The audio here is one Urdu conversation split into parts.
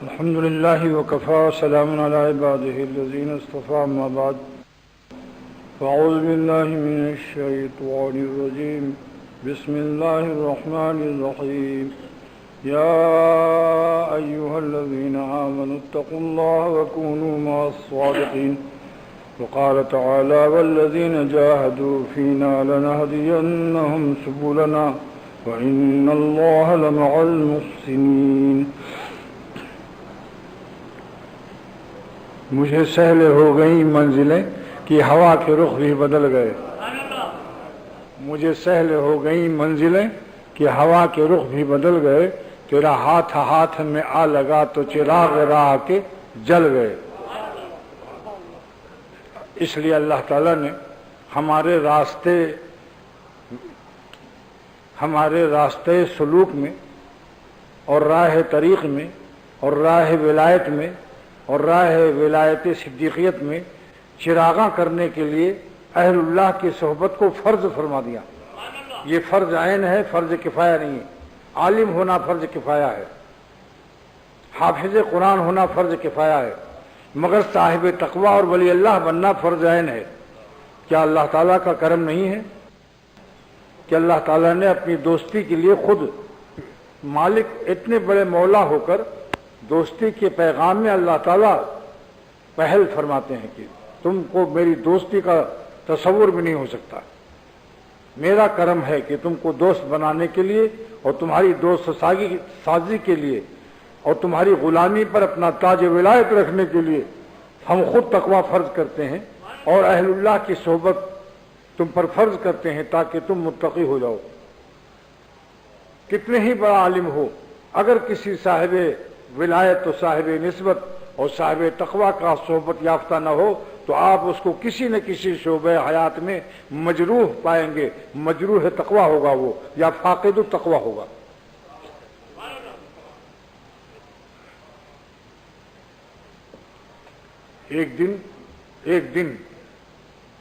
الحمد لله وكفى سلام على عباده الذين اصطفى أما بعد فأعوذ بالله من الشيطان الرجيم بسم الله الرحمن الرحيم يا أيها الذين آمنوا اتقوا الله وكونوا مع الصادقين وقال تعالى والذين جاهدوا فينا لنهدينهم سبلنا وإن الله لمع المحسنين مجھے سہل ہو گئی منزلیں کہ ہوا کے رخ بھی بدل گئے مجھے سہل ہو گئی منزلیں کہ ہوا کے رخ بھی بدل گئے تیرا ہاتھ ہاتھ میں آ لگا تو چراغ راہ کے جل گئے اس لیے اللہ تعالیٰ نے ہمارے راستے سلوک میں اور راہ طریق میں اور راہ ولایت میں اور راہ ولایت صدیقیت میں چراغاں کرنے کے لیے اہل اللہ کی صحبت کو فرض فرما دیا. یہ فرض عین ہے، فرض کفایہ نہیں ہے. عالم ہونا فرض کفایہ ہے، حافظ قرآن ہونا فرض کفایہ ہے، مگر صاحب تقوی اور ولی اللہ بننا فرض عین ہے. کیا اللہ تعالیٰ کا کرم نہیں ہے کہ اللہ تعالیٰ نے اپنی دوستی کے لیے خود مالک اتنے بڑے مولا ہو کر دوستی کے پیغام میں اللہ تعالیٰ پہل فرماتے ہیں کہ تم کو میری دوستی کا تصور بھی نہیں ہو سکتا. میرا کرم ہے کہ تم کو دوست بنانے کے لیے اور تمہاری دوست سازی کے لیے اور تمہاری غلامی پر اپنا تاج ولایت رکھنے کے لیے ہم خود تقوی فرض کرتے ہیں اور اہل اللہ کی صحبت تم پر فرض کرتے ہیں تاکہ تم متقی ہو جاؤ. کتنے ہی بڑا عالم ہو اگر کسی صاحب ولایت و صاحب نسبت اور صاحب تقوی کا صحبت یافتہ نہ ہو تو آپ اس کو کسی نہ کسی شعبہ حیات میں مجروح پائیں گے. مجروح تقوی ہوگا وہ یا فاقد التقوی ہوگا. ایک دن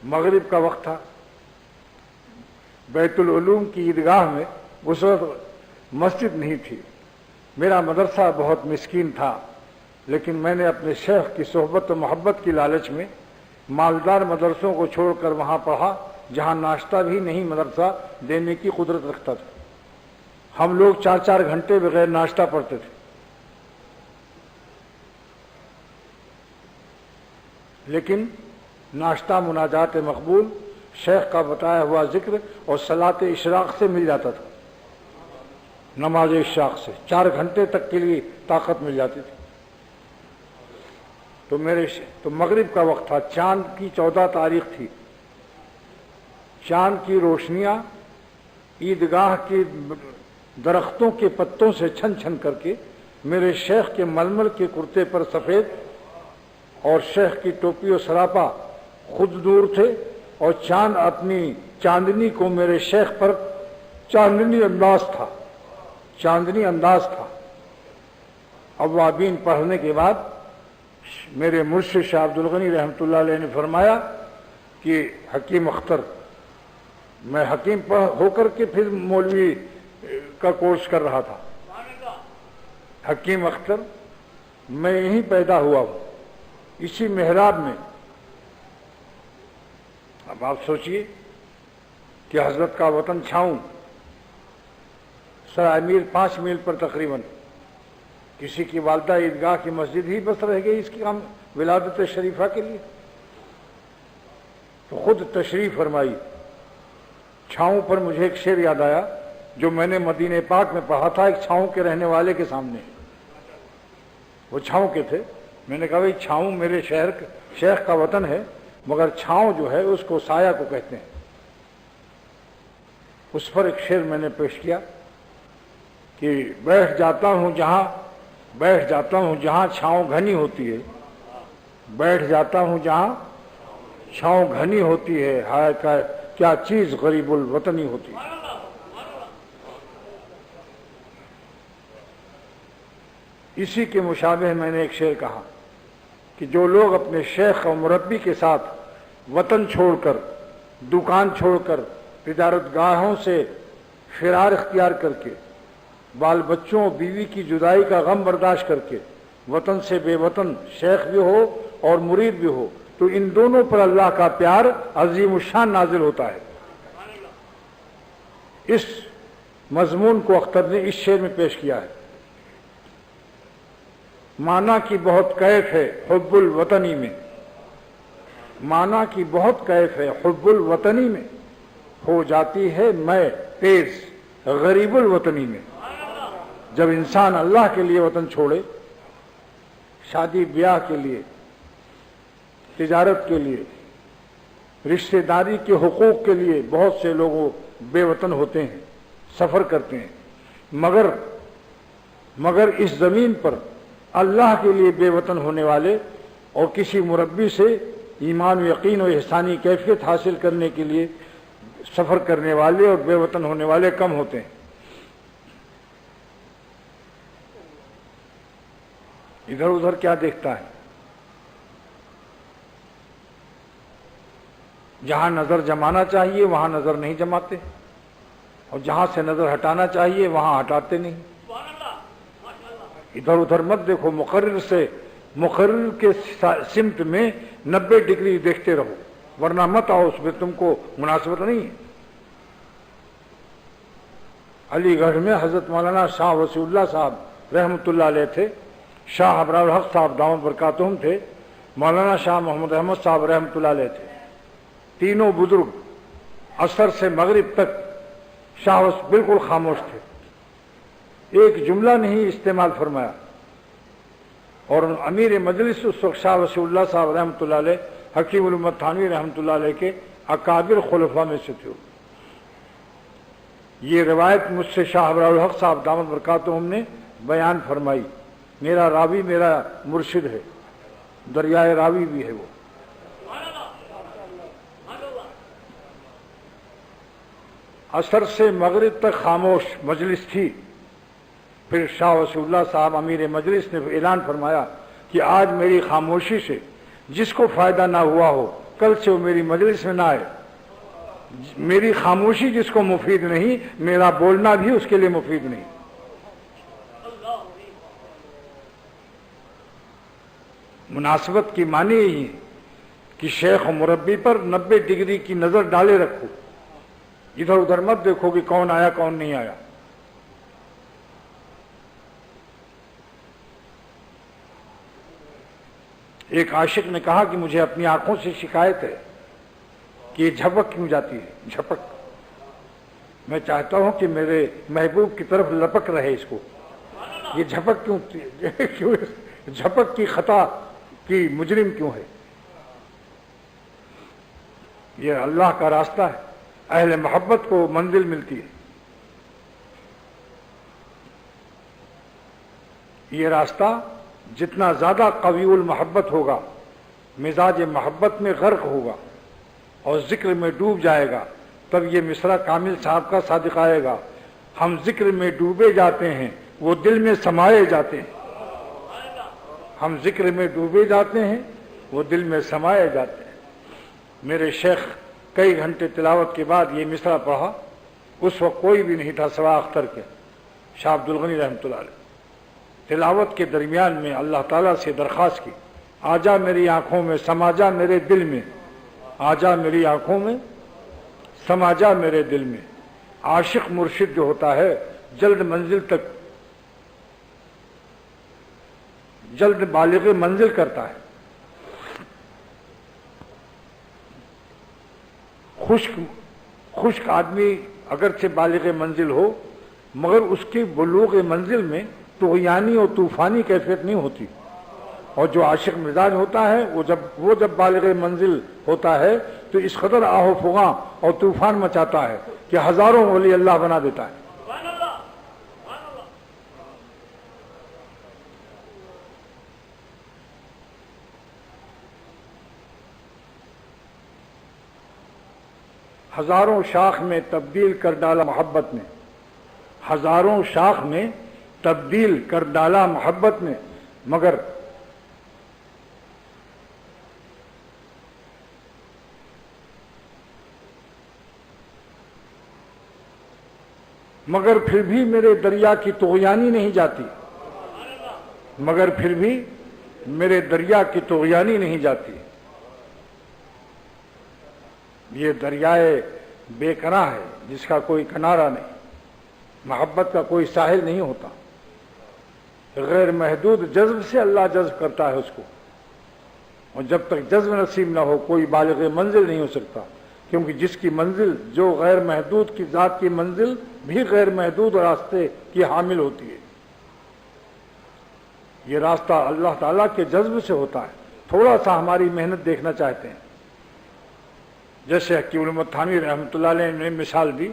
مغرب کا وقت تھا. بیت العلوم کی عیدگاہ میں اس وقت مسجد نہیں تھی. میرا مدرسہ بہت مسکین تھا لیکن میں نے اپنے شیخ کی صحبت و محبت کی لالچ میں مالدار مدرسوں کو چھوڑ کر وہاں پڑھا جہاں ناشتہ بھی نہیں مدرسہ دینے کی قدرت رکھتا تھا. ہم لوگ 4 گھنٹے بغیر ناشتہ پڑھتے تھے لیکن ناشتہ مناجات مقبول، شیخ کا بتایا ہوا ذکر اور صلاۃ اشراق سے مل جاتا تھا. نماز اشراق سے 4 گھنٹے تک کے لیے طاقت مل جاتی تھی. تو مغرب کا وقت تھا. چاند کی 14 تاریخ تھی. چاند کی روشنیاں عیدگاہ کے درختوں کے پتوں سے چھن چھن کر کے میرے شیخ کے ململ کے کرتے پر سفید اور شیخ کی ٹوپی و سراپا خود نور تھے اور چاند اپنی چاندنی کو میرے شیخ پر چاندنی انداز تھا. اوابین پڑھنے کے بعد میرے مرشد شاہ عبدالغنی رحمۃ اللہ علیہ نے فرمایا کہ حکیم اختر، میں حکیم ہو کر کے پھر مولوی کا کورس کر رہا تھا. حکیم اختر میں یہیں پیدا ہوا ہوں اسی محراب میں. اب آپ سوچئے کہ حضرت کا وطن چھاؤں سرائے میر 5 میل پر تقریباً. کسی کی والدہ عیدگاہ کی مسجد ہی بس رہ گئی اس کی ولادت شریفہ کے لیے تو خود تشریف فرمائی. چھاؤں پر مجھے ایک شعر یاد آیا جو میں نے مدینہ پاک میں پڑھا تھا ایک چھاؤں کے رہنے والے کے سامنے. وہ چھاؤں کے تھے. میں نے کہا بھائی چھاؤں میرے شیخ کا وطن ہے مگر چھاؤں جو ہے اس کو سایہ کو کہتے ہیں. اس پر ایک شعر میں نے پیش کیا کہ بیٹھ جاتا ہوں جہاں چھاؤں گھنی ہوتی ہے. بیٹھ جاتا ہوں جہاں چھاؤں گھنی ہوتی ہے. ہائے کیا چیز غریب الوطنی ہوتی ہے. اسی کے مشابہ میں نے ایک شعر کہا کہ جو لوگ اپنے شیخ اور مربی کے ساتھ وطن چھوڑ کر، دکان چھوڑ کر، تجارت گاہوں سے فرار اختیار کر کے، بال بچوں بیوی کی جدائی کا غم برداشت کر کے وطن سے بے وطن شیخ بھی ہو اور مرید بھی ہو تو ان دونوں پر اللہ کا پیار عظیم الشان نازل ہوتا ہے۔ اس مضمون کو اختر نے اس شعر میں پیش کیا ہے۔ مانا کی بہت کیف ہے حب الوطنی میں، مانا کی بہت کیف ہے حب الوطنی میں، ہو جاتی ہے میں تیز غریب الوطنی میں۔ جب انسان اللہ کے لیے وطن چھوڑے، شادی بیاہ کے لیے، تجارت کے لیے، رشتہ داری کے حقوق کے لیے بہت سے لوگ بے وطن ہوتے ہیں، سفر کرتے ہیں، مگر اس زمین پر اللہ کے لیے بے وطن ہونے والے اور کسی مربی سے ایمان و یقین و احسانی کیفیت حاصل کرنے کے لیے سفر کرنے والے اور بے وطن ہونے والے کم ہوتے ہیں۔ ادھر ادھر کیا دیکھتا ہے؟ جہاں نظر جمانا چاہیے وہاں نظر نہیں جماتے، اور جہاں سے نظر ہٹانا چاہیے وہاں ہٹاتے نہیں۔ ادھر ادھر مت دیکھو، مقرر کے سمت میں 90 ڈگری دیکھتے رہو، ورنہ مت آؤ، اس میں تم کو مناسبت نہیں ہے۔ علی گڑھ میں حضرت مولانا شاہ وسیع اللہ صاحب رحمۃ اللہ علیہ تھے، شاہ ابرار الحق صاحب دامت برکاتہم تھے، مولانا شاہ محمد احمد صاحب رحمۃ اللہ علیہ تھے۔ تینوں بزرگ عصر سے مغرب تک شاہ بالکل خاموش تھے، ایک جملہ نہیں استعمال فرمایا، اور امیر مجلس اس وقت شاہ وسیع اللہ صاحب رحمۃ اللہ علیہ حکیم الامت تھانوی رحمۃ اللہ علیہ کے اکابر خلفاء میں سے تھے۔ یہ روایت مجھ سے شاہ ابرار الحق صاحب دامت برکاتہم نے بیان فرمائی۔ میرا راوی میرا مرشد ہے، دریائے راوی بھی ہے وہ۔ عصر سے مغرب تک خاموش مجلس تھی، پھر شاہ وسیع اللہ صاحب امیر مجلس نے اعلان فرمایا کہ آج میری خاموشی سے جس کو فائدہ نہ ہوا ہو کل سے وہ میری مجلس میں نہ آئے۔ میری خاموشی جس کو مفید نہیں، میرا بولنا بھی اس کے لیے مفید نہیں۔ مناسبت کی معنی یہی ہے کہ شیخ و مربی پر 90 ڈگری کی نظر ڈالے رکھو، ادھر ادھر مت دیکھو کہ کون آیا کون نہیں آیا۔ ایک عاشق نے کہا کہ مجھے اپنی آنکھوں سے شکایت ہے کہ یہ جھپک کیوں جاتی ہے، جھپک۔ میں چاہتا ہوں کہ میرے محبوب کی طرف لپک رہے اس کو، یہ جھپک کیوں جھپک کی خطا کی مجرم کیوں ہے؟ یہ اللہ کا راستہ ہے، اہل محبت کو منزل ملتی ہے۔ یہ راستہ جتنا زیادہ قوی المحبت ہوگا، مزاج محبت میں غرق ہوگا اور ذکر میں ڈوب جائے گا، تب یہ مصرع کامل صاحب کا صادق آئے گا، ہم ذکر میں ڈوبے جاتے ہیں وہ دل میں سمائے جاتے ہیں۔ ہم ذکر میں ڈوبے جاتے ہیں وہ دل میں سمائے جاتے ہیں۔ میرے شیخ کئی گھنٹے تلاوت کے بعد یہ مصرع پڑھا، اس وقت کوئی بھی نہیں تھا سوا اختر کے، شاہ عبد الغنی رحمۃ اللہ علیہ۔ تلاوت کے درمیان میں اللہ تعالیٰ سے درخواست کی، آجا میری آنکھوں میں سما جا میرے دل میں، آجا میری آنکھوں میں سما جا میرے دل میں۔ عاشق مرشد جو ہوتا ہے جلد منزل تک، جلد بالغ منزل کرتا ہے۔ خشک آدمی اگرچہ بالغ منزل ہو مگر اس کی بلوغ منزل میں طغیانی اور طوفانی کیفیت نہیں ہوتی، اور جو عاشق مزاج ہوتا ہے وہ جب بالغ منزل ہوتا ہے تو اس قدر آہ و فغاں اور طوفان مچاتا ہے کہ ہزاروں ولی اللہ بنا دیتا ہے۔ ہزاروں شاخ میں تبدیل کر ڈالا محبت نے، ہزاروں شاخ میں تبدیل کر ڈالا محبت نے، مگر پھر بھی میرے دریا کی طغیانی نہیں جاتی، مگر پھر بھی میرے دریا کی طغیانی نہیں جاتی. یہ دریائے بے کناہ ہے جس کا کوئی کنارہ نہیں، محبت کا کوئی ساحل نہیں ہوتا. غیر محدود جذب سے اللہ جذب کرتا ہے اس کو، اور جب تک جذب نصیب نہ ہو کوئی بالغ منزل نہیں ہو سکتا، کیونکہ جس کی منزل جو غیر محدود کی ذات کی منزل بھی غیر محدود راستے کی حامل ہوتی ہے. یہ راستہ اللہ تعالیٰ کے جذب سے ہوتا ہے. تھوڑا سا ہماری محنت دیکھنا چاہتے ہیں. جیسے حکیم الامت تھانوی رحمۃ اللہ علیہ نے مثال دی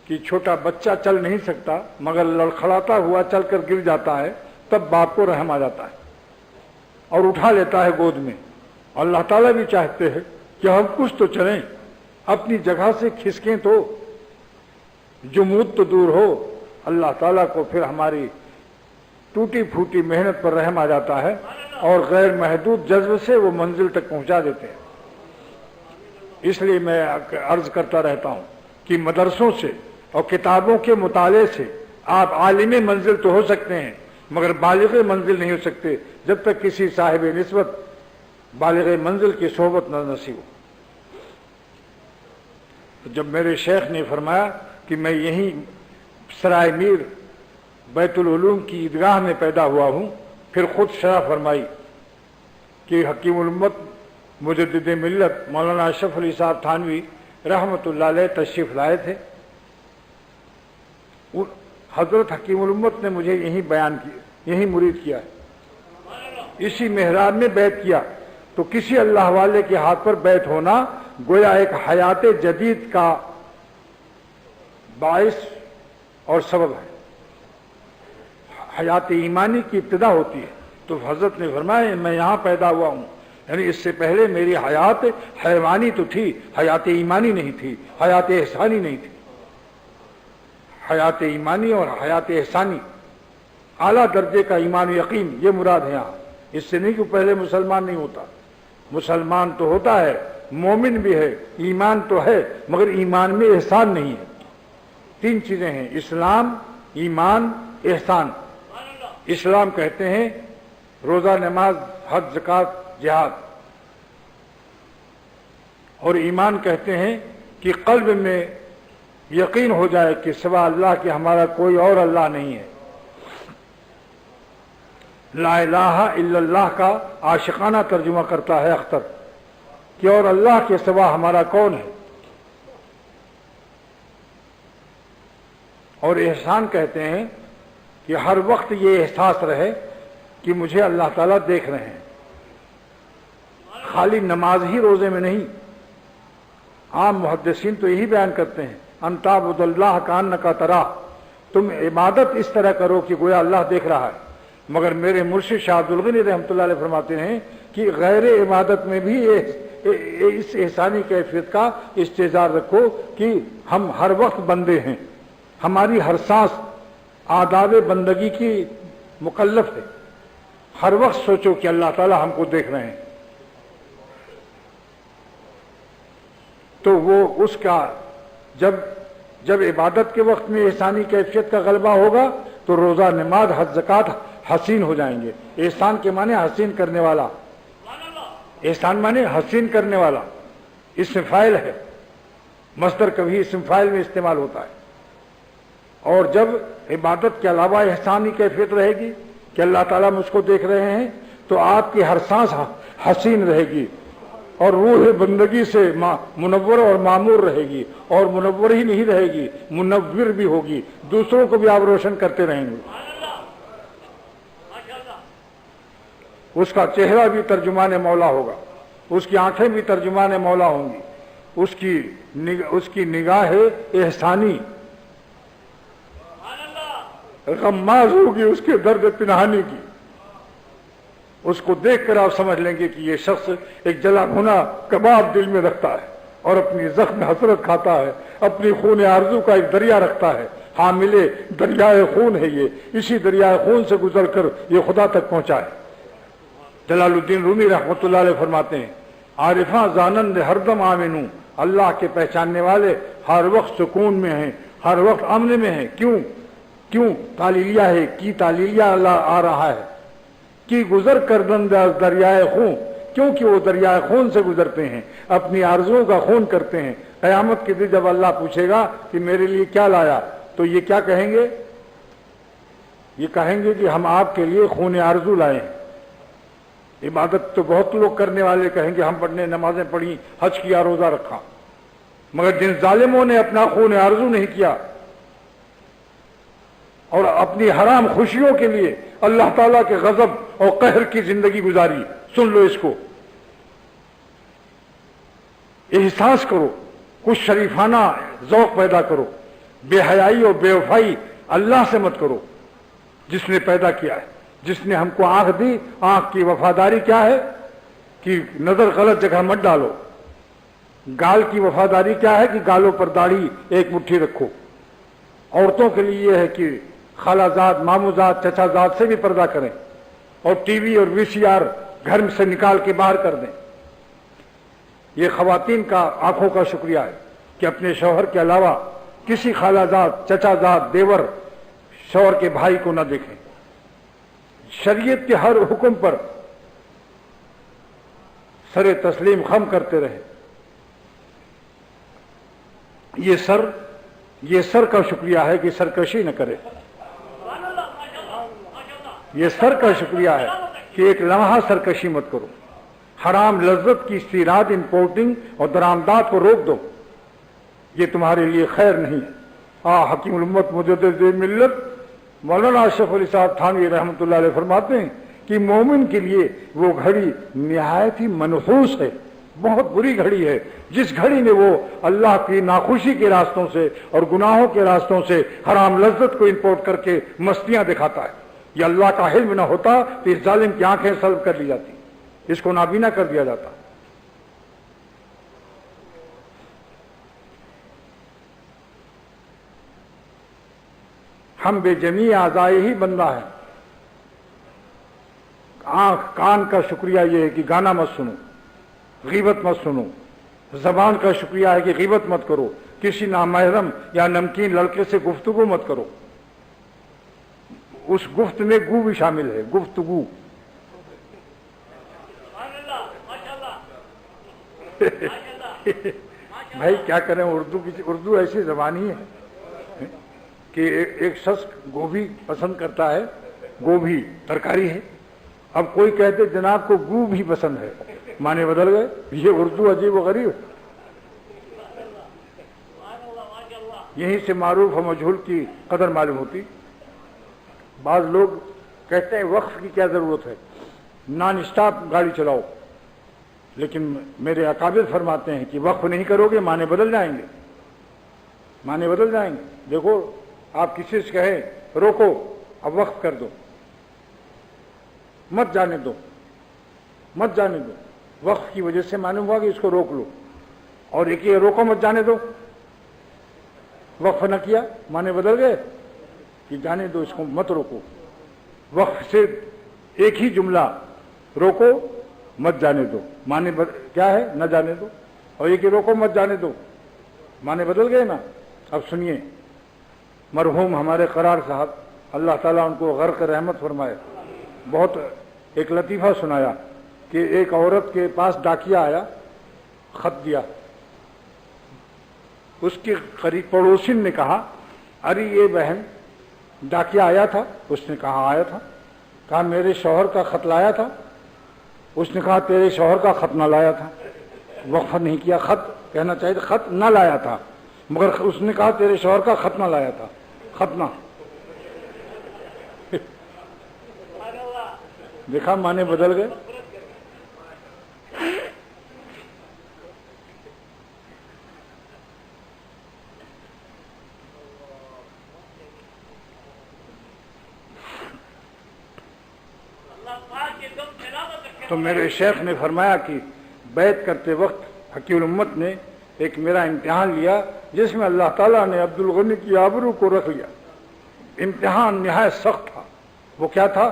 کہ چھوٹا بچہ چل نہیں سکتا مگر لڑکھڑاتا ہوا چل کر گر جاتا ہے، تب باپ کو رحم آ جاتا ہے اور اٹھا لیتا ہے گود میں. اللہ تعالیٰ بھی چاہتے ہیں کہ ہم کچھ تو چلیں، اپنی جگہ سے کھسکیں تو جمود تو دور ہو. اللہ تعالیٰ کو پھر ہماری ٹوٹی پھوٹی محنت پر رحم آ جاتا ہے اور غیر محدود جذب سے وہ منزل تک پہنچا دیتے ہیں. اس لیے میں عرض کرتا رہتا ہوں کہ مدرسوں سے اور کتابوں کے مطالعے سے آپ عالم منزل تو ہو سکتے ہیں مگر بالغ منزل نہیں ہو سکتے جب تک کسی صاحب نسبت بالغ منزل کی صحبت نہ نصیب ہو. جب میرے شیخ نے فرمایا کہ میں یہیں سرائے میر بیت العلوم کی عیدگاہ میں پیدا ہوا ہوں، پھر خود شرح فرمائی کہ حکیم الامت مجدد ملت مولانا اشرف علی صاحب تھانوی رحمۃ اللہ علیہ تشریف لائے تھے. حضرت حکیم الامت نے مجھے یہیں بیان کیا، یہیں مرید کیا ہے، اسی محراب میں بیعت کیا. تو کسی اللہ والے کے ہاتھ پر بیعت ہونا گویا ایک حیات جدید کا باعث اور سبب ہے. حیات ایمانی کی ابتدا ہوتی ہے. تو حضرت نے فرمایا میں یہاں پیدا ہوا ہوں، یعنی اس سے پہلے میری حیات حیوانی تو تھی، حیات ایمانی نہیں تھی، حیات احسانی نہیں تھی. حیات ایمانی اور حیات احسانی اعلیٰ درجے کا ایمان و یقین یہ مراد ہے یہاں. اس سے نہیں کہ پہلے مسلمان نہیں ہوتا، مسلمان تو ہوتا ہے، مومن بھی ہے، ایمان تو ہے مگر ایمان میں احسان نہیں ہے. تین چیزیں ہیں: اسلام، ایمان، احسان. اسلام کہتے ہیں روزہ، نماز، حج، زکوٰۃ، جہاد. اور ایمان کہتے ہیں کہ قلب میں یقین ہو جائے کہ سوا اللہ کے ہمارا کوئی اور اللہ نہیں ہے. لا الہ الا اللہ کا عاشقانہ ترجمہ کرتا ہے اختر کہ اور اللہ کے سوا ہمارا کون ہے. اور احسان کہتے ہیں کہ ہر وقت یہ احساس رہے کہ مجھے اللہ تعالیٰ دیکھ رہے ہیں. خالی نماز ہی روزے میں نہیں. عام محدثین تو یہی بیان کرتے ہیں ان تعبد اللہ کانک تراہ، تم عبادت اس طرح کرو کہ گویا اللہ دیکھ رہا ہے. مگر میرے مرشد شاہ عبد الغنی رحمۃ اللہ علیہ فرماتے ہیں کہ غیر عبادت میں بھی اس احسانی کیفیت کا استحضار رکھو کہ ہم ہر وقت بندے ہیں، ہماری ہر سانس آداب بندگی کی مکلف ہے. ہر وقت سوچو کہ اللہ تعالیٰ ہم کو دیکھ رہے ہیں. تو وہ اس کا جب عبادت کے وقت میں احسانی کیفیت کا غلبہ ہوگا تو روزہ، نماز، حج، زکوٰۃ حسین ہو جائیں گے. احسان کے معنی حسین کرنے والا، احسان معنی حسین کرنے والا. اسم فاعل ہے، مصدر کبھی اسم فاعل میں استعمال ہوتا ہے. اور جب عبادت کے علاوہ احسانی کیفیت رہے گی کہ اللہ تعالیٰ مجھ کو دیکھ رہے ہیں تو آپ کی ہر سانس حسین رہے گی اور روح بندگی سے منور اور معمور رہے گی. اور منور ہی نہیں رہے گی، منور بھی ہوگی، دوسروں کو بھی آپ روشن کرتے رہیں گے. اس کا چہرہ بھی ترجمان مولا ہوگا، اس کی آنکھیں بھی ترجمان مولا ہوں گی، اس کی نگاہ احسانی غماز ہوگی اس کے درد پنہانی کی. اس کو دیکھ کر آپ سمجھ لیں گے کہ یہ شخص ایک جلا بھنا کباب دل میں رکھتا ہے اور اپنی زخم حسرت کھاتا ہے، اپنی خون آرزو کا ایک دریا رکھتا ہے. حامل دریائے خون ہے یہ، اسی دریائے خون سے گزر کر یہ خدا تک پہنچا ہے. جلال الدین رومی رحمۃ اللہ علیہ فرماتے ہیں عارفاں زانند ہر دم آمنوں، اللہ کے پہچاننے والے ہر وقت سکون میں ہیں، ہر وقت امن میں ہیں. کیوں؟ کیوں تالیلیہ ہے کی تالیلیہ اللہ آ رہا ہے کی گزر کردن دریائے خون، کیونکہ وہ دریائے خون سے گزرتے ہیں، اپنی آرزوؤں کا خون کرتے ہیں۔ قیامت کے دن جب اللہ پوچھے گا کہ میرے لیے کیا لایا، تو یہ کیا کہیں گے؟ یہ کہیں گے کہ ہم آپ کے لیے خون آرزو لائے ہیں۔ عبادت تو بہت لوگ کرنے والے کہیں گے ہم پڑھنے نمازیں پڑھی، حج کیا، روزہ رکھا، مگر جن ظالموں نے اپنا خون آرزو نہیں کیا اور اپنی حرام خوشیوں کے لیے اللہ تعالیٰ کے غضب اور قہر کی زندگی گزاری، سن لو اس کو، احساس کرو، کچھ شریفانہ ذوق پیدا کرو، بے حیائی اور بے وفائی اللہ سے مت کرو جس نے پیدا کیا ہے، جس نے ہم کو آنکھ دی۔ آنکھ کی وفاداری کیا ہے کہ نظر غلط جگہ مت ڈالو۔ گال کی وفاداری کیا ہے کہ گالوں پر داڑھی ایک مٹھی رکھو۔ عورتوں کے لیے یہ ہے کہ خالہ زاد، مامو زاد، چچا زاد سے بھی پردہ کریں، اور ٹی وی اور وی سی آر گھر سے نکال کے باہر کر دیں۔ یہ خواتین کا آنکھوں کا شکریہ ہے کہ اپنے شوہر کے علاوہ کسی خالہ زاد، چچا زاد، دیور، شوہر کے بھائی کو نہ دیکھیں۔ شریعت کے ہر حکم پر سر تسلیم خم کرتے رہیں۔ یہ سر کا شکریہ ہے کہ سرکشی نہ کرے۔ یہ سر کا شکریہ ہے کہ ایک لمحہ سرکشی مت کرو۔ حرام لذت کی استیراد، امپورٹنگ اور درآمدات کو روک دو، یہ تمہارے لیے خیر نہیں ہے۔ حکیم الامت مجدد ملت مولانا اشرف علی صاحب تھانوی رحمۃ اللہ علیہ فرماتے ہیں کہ مومن کے لیے وہ گھڑی نہایت ہی منحوس ہے، بہت بری گھڑی ہے، جس گھڑی میں وہ اللہ کی ناخوشی کے راستوں سے اور گناہوں کے راستوں سے حرام لذت کو امپورٹ کر کے مستیاں دکھاتا ہے۔ یہ اللہ کا علم نہ ہوتا تو اس ظالم کی آنکھیں سلب کر لی جاتی، اس کو نابینا کر دیا جاتا۔ ہم بے جمیع اعضائے ہی بندہ ہیں۔ آنکھ کان کا شکریہ یہ ہے کہ گانا مت سنو، غیبت مت سنو۔ زبان کا شکریہ ہے کہ غیبت مت کرو، کسی نامحرم یا نمکین لڑکے سے گفتگو مت کرو۔ اس گفت میں گو بھی شامل ہے، گفتگو۔ بھائی کیا کریں، اردو ایسی زبان ہی ہے کہ ایک شخص گوبھی پسند کرتا ہے، گوبھی ترکاری ہے، اب کوئی کہتے جناب کو گو بھی پسند ہے، معنی بدل گئے۔ یہ اردو عجیب و غریب۔ یہیں سے معروف و مجہول کی قدر معلوم ہوتی۔ بعض لوگ کہتے ہیں وقف کی کیا ضرورت ہے، نان اسٹاپ گاڑی چلاؤ، لیکن میرے اکابر فرماتے ہیں کہ وقف نہیں کرو گے معنی بدل جائیں گے، معنی بدل جائیں گے۔ دیکھو آپ کسی سے کہیں روکو، اب وقف کر دو، مت جانے دو، مت جانے دو، وقف کی وجہ سے معلوم ہوا کہ اس کو روک لو، اور ایک یہ روکو مت جانے دو، وقف نہ کیا معنی بدل گئے کہ جانے دو، اس کو مت روکو۔ وقف سے ایک ہی جملہ روکو مت جانے دو معنی کیا ہے، نہ جانے دو، اور یہ کہ روکو مت جانے دو معنی بدل گئے نا۔ اب سنیے، مرحوم ہمارے قرار صاحب اللہ تعالیٰ ان کو غرق رحمت فرمائے، بہت ایک لطیفہ سنایا کہ ایک عورت کے پاس ڈاکیا آیا، خط دیا، اس کے قریب پڑوسن نے کہا ارے یہ بہن ڈاکیا آیا تھا؟ اس نے کہا آیا تھا۔ کہا میرے شوہر کا خط لایا تھا؟ اس نے کہا تیرے شوہر کا خط نہ لایا تھا۔ وقف نہیں کیا، خط کہنا چاہیے تھا خط نہ لایا تھا، مگر اس نے کہا تیرے شوہر کا خط نہ لایا تھا، خط نہ۔ دیکھا معنی بدل گئے۔ تو میرے شیخ نے فرمایا کہ بیعت کرتے وقت حکیم الامت نے ایک میرا امتحان لیا جس میں اللہ تعالیٰ نے عبد الغنی کی آبرو کو رکھ لیا۔ امتحان نہایت سخت تھا۔ وہ کیا تھا؟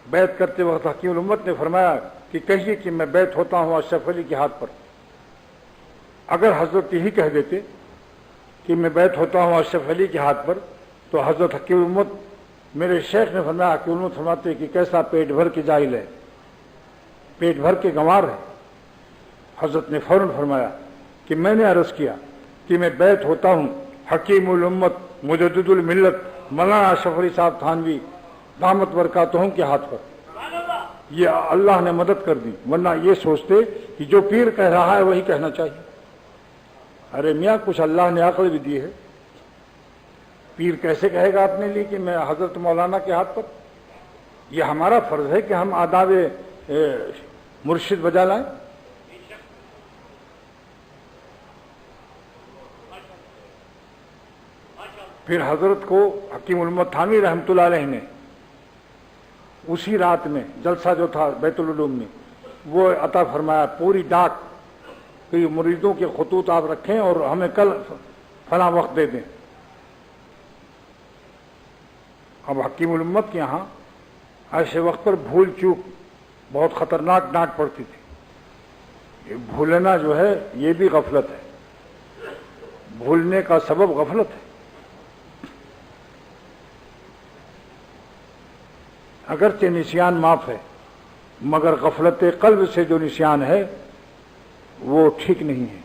بیعت کرتے وقت حکیم الامت نے فرمایا کہ کہیے کہ میں بیعت ہوتا ہوں اشرف علی کے ہاتھ پر۔ اگر حضرت یہی کہہ دیتے کہ میں بیعت ہوتا ہوں اشرف علی کے ہاتھ پر تو حضرت حکیم الامت میرے شیخ نے فرمایا، حکیم الامت فرماتے کہ کیسا پیٹ بھر کے جاہل ہے، پیٹ بھر کے گنوار ہے۔ حضرت نے فوراً فرمایا کہ میں نے عرض کیا کہ میں بیعت ہوتا ہوں حکیم الامت مجدد الملت مولانا اشرف علی صاحب تھانوی دامت برکاتہم کے ہاتھ پر۔ یہ اللہ نے مدد کر دی، ورنہ یہ سوچتے کہ جو پیر کہہ رہا ہے وہی کہنا چاہیے۔ ارے میاں کچھ اللہ نے عقل بھی دی ہے، پیر کیسے کہے گا اپنے لیے کہ میں حضرت مولانا کے ہاتھ پر؟ یہ ہمارا فرض ہے کہ ہم آداب مرشد بجا لائیں۔ پھر حضرت کو حکیم الامت تھانوی رحمۃ اللہ علیہ نے اسی رات میں جلسہ جو تھا بیت العلوم میں وہ عطا فرمایا، پوری ڈاک کہ مریدوں کے خطوط آپ رکھیں اور ہمیں کل فلاں وقت دے دیں۔ اب حکیم الامت کے یہاں ایسے وقت پر بھول چوک بہت خطرناک ڈانٹ پڑتی تھی۔ یہ بھولنا جو ہے یہ بھی غفلت ہے، بھولنے کا سبب غفلت ہے۔ اگرچہ نسیان معاف ہے مگر غفلت قلب سے جو نسیان ہے وہ ٹھیک نہیں ہے۔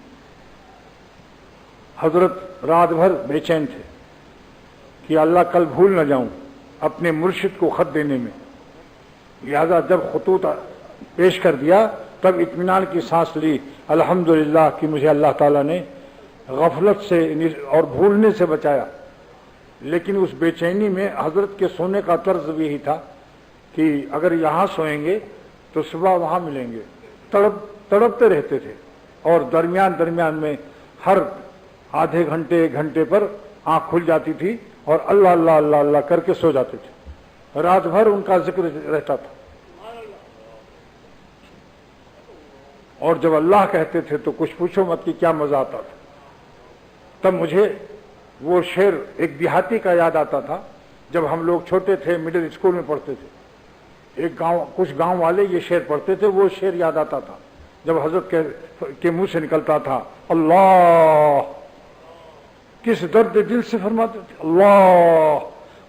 حضرت رات بھر بے چین تھے کہ اللہ کل بھول نہ جاؤں اپنے مرشد کو خط دینے میں، لہذا جب خطوط پیش کر دیا تب اطمینان کی سانس لی، الحمدللہ کہ مجھے اللہ تعالیٰ نے غفلت سے اور بھولنے سے بچایا۔ لیکن اس بے چینی میں حضرت کے سونے کا طرز بھی یہی تھا کہ اگر یہاں سوئیں گے تو صبح وہاں ملیں گے، تڑپتے رہتے تھے، اور درمیان میں ہر آدھے گھنٹے ایک گھنٹے پر آنکھ کھل جاتی تھی اور اللہ اللہ اللہ اللہ کر کے سو جاتے تھے، رات بھر ان کا ذکر رہتا تھا۔ اور جب اللہ کہتے تھے تو کچھ پوچھو مت کہ کیا مزہ آتا تھا۔ تب مجھے وہ شعر ایک دیہاتی کا یاد آتا تھا، جب ہم لوگ چھوٹے تھے مڈل اسکول میں پڑھتے تھے، کچھ گاؤں والے یہ شعر پڑھتے تھے، وہ شعر یاد آتا تھا جب حضرت کے منہ سے نکلتا تھا اللہ، کس درد دل سے فرماتے تھے اللہ،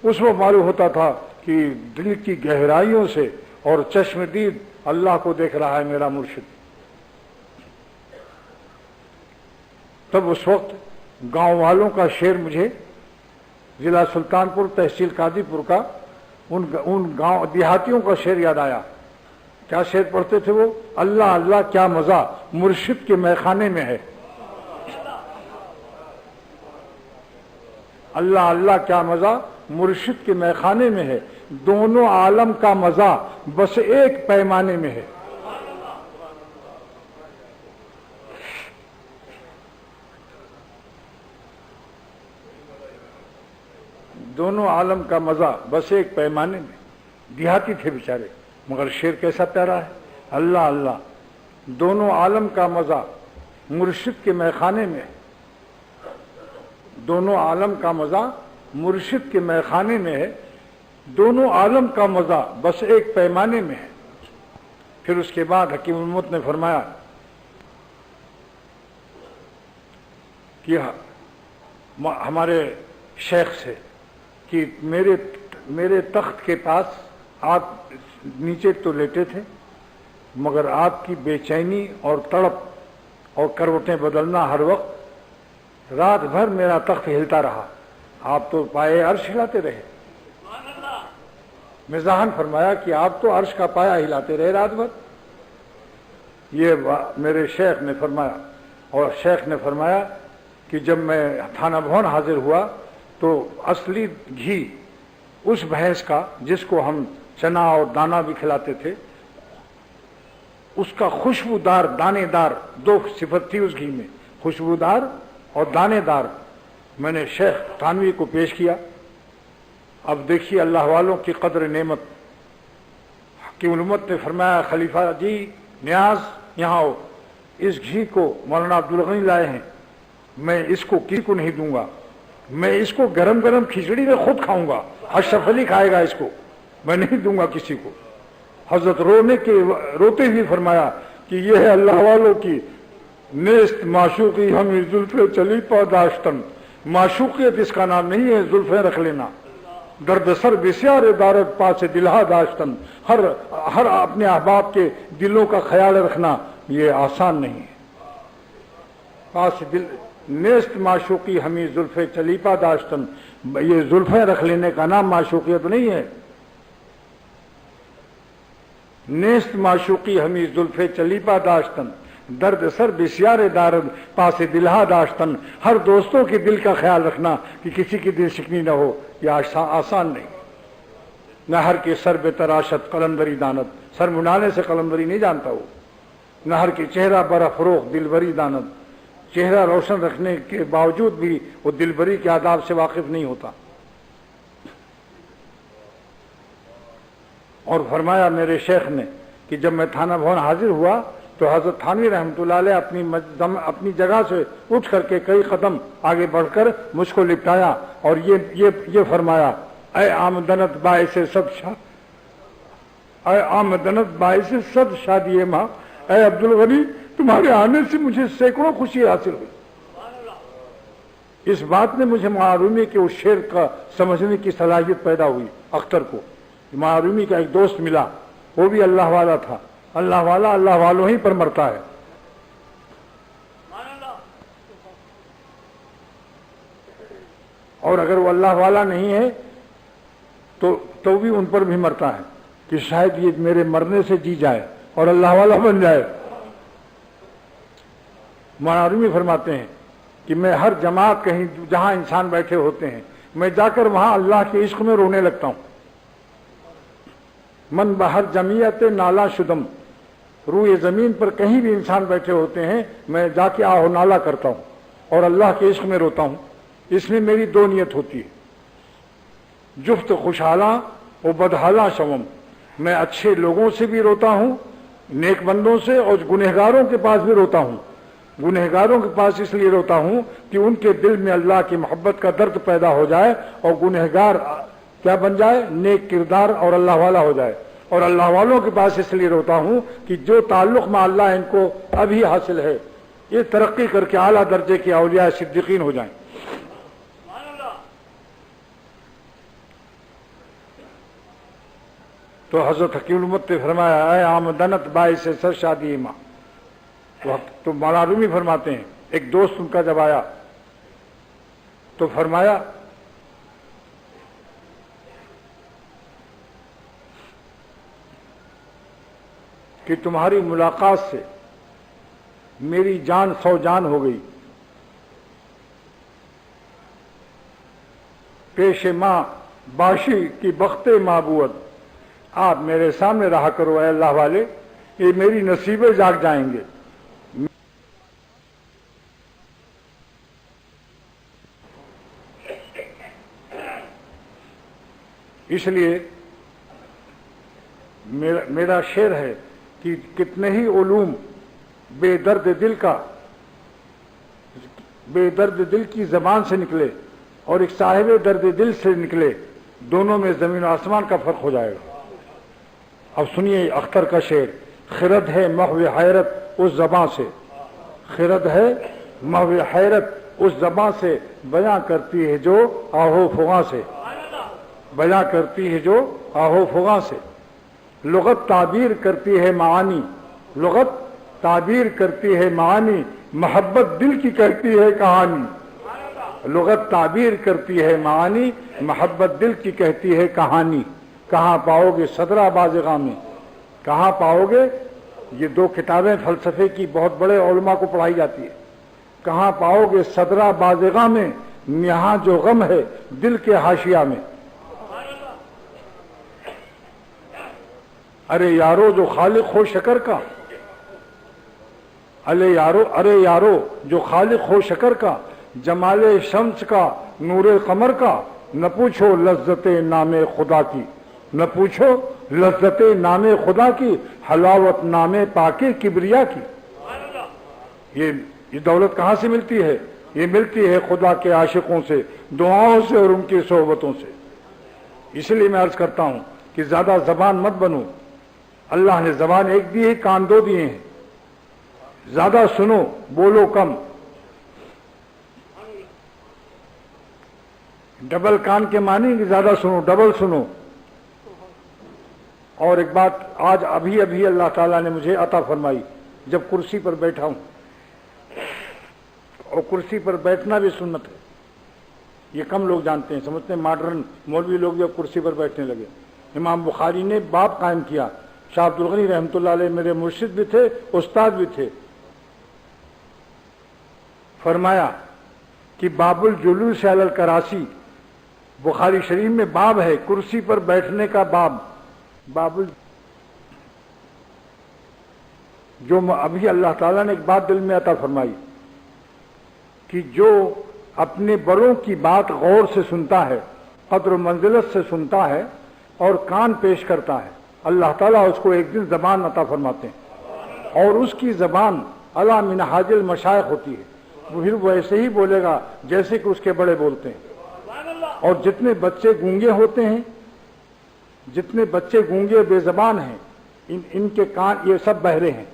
اس وقت معلوم ہوتا تھا کہ دل کی گہرائیوں سے اور چشم دید اللہ کو دیکھ رہا ہے میرا مرشد۔ تب اس وقت گاؤں والوں کا شعر مجھے ضلع سلطان پور تحصیل قاضی پور کا ان گاؤں دیہاتیوں کا شعر یاد آیا۔ کیا شعر پڑھتے تھے وہ؟ اللہ اللہ کیا مزہ مرشد کے میخانے میں ہے، اللہ اللہ کیا مزہ مرشد کے میخانے میں ہے، دونوں عالم کا مزہ بس ایک پیمانے میں ہے۔ دونوں عالم کا مزہ بس ایک پیمانے میں۔ دیہاتی تھے بیچارے مگر شعر کیسا پیارا ہے، اللہ اللہ دونوں عالم کا مزہ مرشد کے میخانے میں، دونوں عالم کا مزہ مرشد کے میخانے میں ہے، دونوں عالم کا مزہ بس ایک پیمانے میں ہے۔ پھر اس کے بعد حکیم الامت نے فرمایا کہ ہمارے شیخ سے کہ میرے تخت کے پاس آپ نیچے تو لیٹے تھے مگر آپ کی بے چینی اور تڑپ اور کروٹیں بدلنا ہر وقت، رات بھر میرا تخت ہلتا رہا، آپ تو پائے عرش ہلاتے رہے۔ مزاحن فرمایا کہ آپ تو عرش کا پایا ہلاتے رہے رات بھر۔ یہ میرے شیخ نے فرمایا، اور شیخ نے فرمایا کہ جب میں تھانہ بھون حاضر ہوا تو اصلی گھی اس بھینس کا جس کو ہم چنا اور دانہ بھی کھلاتے تھے، اس کا خوشبودار دانے دار دو صفت تھی اس گھی میں، خوشبودار اور دانے دار۔ میں نے شیخ تھانوی کو پیش کیا۔ اب دیکھیے اللہ والوں کی قدر نعمت۔ حکیم الامت نے فرمایا خلیفہ جی نیاز یہاں ہو، اس گھی کو مولانا عبدالغنی لائے ہیں، میں اس کو کسی کو نہیں دوں گا، میں اس کو گرم گرم کھچڑی میں خود کھاؤں گا، اشرف علی کھائے گا اس کو، میں نہیں دوں گا کسی کو۔ حضرت روتے ہوئے فرمایا کہ یہ ہے اللہ والوں کی نیست معشوقی ہمیں زلف چلی پاداشتن، معشوقیت اس کا نام نہیں ہے زلفیں رکھ لینا. درد سر بسیار دارد پاس دلہا داشتن، ہر اپنے احباب کے دلوں کا خیال رکھنا یہ آسان نہیں ہے. پاس دل نیست معشوقی ہمیں زلفیں چلیپا داشتن، یہ زلفیں رکھ لینے کا نام معشوقیت نہیں ہے. نیست معشوقی ہمیں زلفیں چلیپا داشتن، درد سر بسیار دارد پاس دلہا داشتن، ہر دوستوں کے دل کا خیال رکھنا کہ کسی کی دل شکنی نہ ہو، یہ آسان نہیں. نہ ہر کے سر بے تراشت قلندری دانت، سر منانے سے قلندری نہیں جانتا وہ. نہ ہر کے چہرہ برا فروغ دلبری دانت، چہرہ روشن رکھنے کے باوجود بھی وہ دلبری کے آداب سے واقف نہیں ہوتا. اور فرمایا میرے شیخ نے کہ جب میں تھانہ بھون حاضر ہوا تو حضرت تھانوی رحمۃ اللہ علیہ اپنی جگہ سے اٹھ کر کے کئی قدم آگے بڑھ کر مجھ کو لپٹایا اور یہ فرمایا، اے آمدنت باعث صد شادی ماں، اے عبدالغنی تمہارے آنے سے مجھے سینکڑوں خوشی حاصل ہوئی. اس بات نے مجھے معرومی کے اس شعر کا سمجھنے کی صلاحیت پیدا ہوئی. اختر کو معرومی کا ایک دوست ملا، وہ بھی اللہ والا تھا. اللہ والا اللہ والوں ہی پر مرتا ہے. اور اگر وہ اللہ والا نہیں ہے تو بھی ان پر بھی مرتا ہے کہ شاید یہ میرے مرنے سے جی جائے اور اللہ والا بن جائے. معرومی فرماتے ہیں کہ میں ہر جماعت کہیں جہاں انسان بیٹھے ہوتے ہیں میں جا کر وہاں اللہ کے عشق میں رونے لگتا ہوں. من بہر جمعیت نالا شدم، روئے زمین پر کہیں بھی انسان بیٹھے ہوتے ہیں میں جا کے آہو نالا کرتا ہوں اور اللہ کے عشق میں روتا ہوں. اس میں میری دو نیت ہوتی ہے، جفت خوشحالاں و بدحالاں شوم. میں اچھے لوگوں سے بھی روتا ہوں، نیک بندوں سے، اور گنہگاروں کے پاس بھی روتا ہوں. گنہگاروں کے پاس اس لیے روتا ہوں کہ ان کے دل میں اللہ کی محبت کا درد پیدا ہو جائے اور گنہگار کیا بن جائے، نیک کردار اور اللہ والا ہو جائے. اور اللہ والوں کے پاس اس لیے روتا ہوں کہ جو تعلق میں اللہ ان کو ابھی حاصل ہے یہ ترقی کر کے اعلیٰ درجے کے اولیاء صدیقین ہو جائیں. تو حضرت حکیم الامت نے فرمایا، اے آمدنت باعث سر شادی ماں. تو مولانا رومی فرماتے ہیں ایک دوست ان کا جب آیا تو فرمایا کہ تمہاری ملاقات سے میری جان 100 جان ہو گئی. پیش ماں باشی کی بخت معبود، آپ میرے سامنے رہا کرو اے اللہ والے، یہ میری نصیبیں جاگ جائیں گے. اس لیے میرا شعر ہے کہ کتنے ہی علوم بے درد دل کی زبان سے نکلے اور ایک صاحب درد دل سے نکلے، دونوں میں زمین و آسمان کا فرق ہو جائے گا. اب سنیے اختر کا شعر، خرد ہے محو حیرت اس زباں سے، خرد ہے محو حیرت اس زباں سے، بیاں کرتی ہے جو آہو فغاں سے، بیاں کرتی ہے جو آہو فغاں سے. لغت تعبیر کرتی ہے معانی، لغت تعبیر کرتی ہے معانی، محبت دل کی کہتی ہے کہانی. لغت تعبیر کرتی ہے معانی، محبت دل کی کہتی ہے کہانی. کہاں پاؤ گے صدرہ بازغاں میں، کہاں پاؤ گے، یہ 2 کتابیں فلسفے کی بہت بڑے علماء کو پڑھائی جاتی ہے. کہاں پاؤ گے صدرہ بازغاں میں، یہاں جو غم ہے دل کے حاشیہ میں. ارے یارو جو خالق ہو شکر کا، ارے یارو جو خالق ہو شکر کا، جمال شمس کا نور قمر کا، نہ پوچھو لذت نام خدا کی، نہ پوچھو لذت نام خدا کی، حلاوت نام پاک کبریا کی. یہ دولت کہاں سے ملتی ہے؟ یہ ملتی ہے خدا کے عاشقوں سے، دعاؤں سے اور ان کی صحبتوں سے. اس لیے میں عرض کرتا ہوں کہ زیادہ زبان مت بنو. اللہ نے زبان ایک دی ہے، کان 2 دیے ہیں. زیادہ سنو، بولو کم. ڈبل کان کے معنی کہ زیادہ سنو، ڈبل سنو۔ اور ایک بات آج ابھی اللہ تعالیٰ نے مجھے عطا فرمائی، جب کرسی پر بیٹھا ہوں، اور کرسی پر بیٹھنا بھی سنت ہے، یہ کم لوگ جانتے ہیں، سمجھتے ہیں ماڈرن مولوی لوگ جو کرسی پر بیٹھنے لگے۔ امام بخاری نے باب قائم کیا، شاہ عبد الغنی رحمۃ اللہ علیہ میرے مرشد بھی تھے، استاد بھی تھے، فرمایا کہ باب الجلوس علی الکراسی، بخاری شریف میں باب ہے کرسی پر بیٹھنے کا باب، جو ابھی اللہ تعالیٰ نے ایک بات دل میں عطا فرمائی کہ جو اپنے بڑوں کی بات غور سے سنتا ہے، قدر و منزلت سے سنتا ہے اور کان پیش کرتا ہے، اللہ تعالیٰ اس کو ایک دن زبان عطا فرماتے ہیں، اور اس کی زبان علی منہاج المشائخ ہوتی ہے، پھر وہ ایسے ہی بولے گا جیسے کہ اس کے بڑے بولتے ہیں۔ اور جتنے بچے گونگے ہوتے ہیں، جتنے بچے گونگے بے زبان ہیں، ان کے کان، یہ سب بہرے ہیں،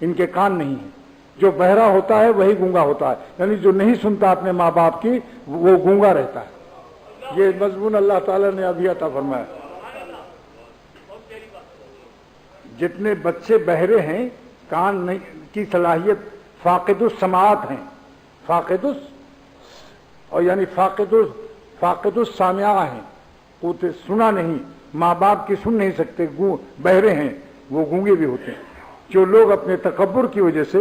ان کے کان نہیں ہیں۔ جو بہرا ہوتا ہے وہی گونگا ہوتا ہے، یعنی جو نہیں سنتا اپنے ماں باپ کی وہ گونگا رہتا ہے۔ یہ مضمون اللہ تعالیٰ نے ابھی عطا فرمایا۔ جتنے بچے بہرے ہیں، کان کی صلاحیت فاقد السماعات ہیں، اور یعنی فاقد السامعہ ہیں، وہ سنا نہیں، ماں باپ کی سن نہیں سکتے، بہرے ہیں، وہ گونگے بھی ہوتے ہیں۔ جو لوگ اپنے تکبر کی وجہ سے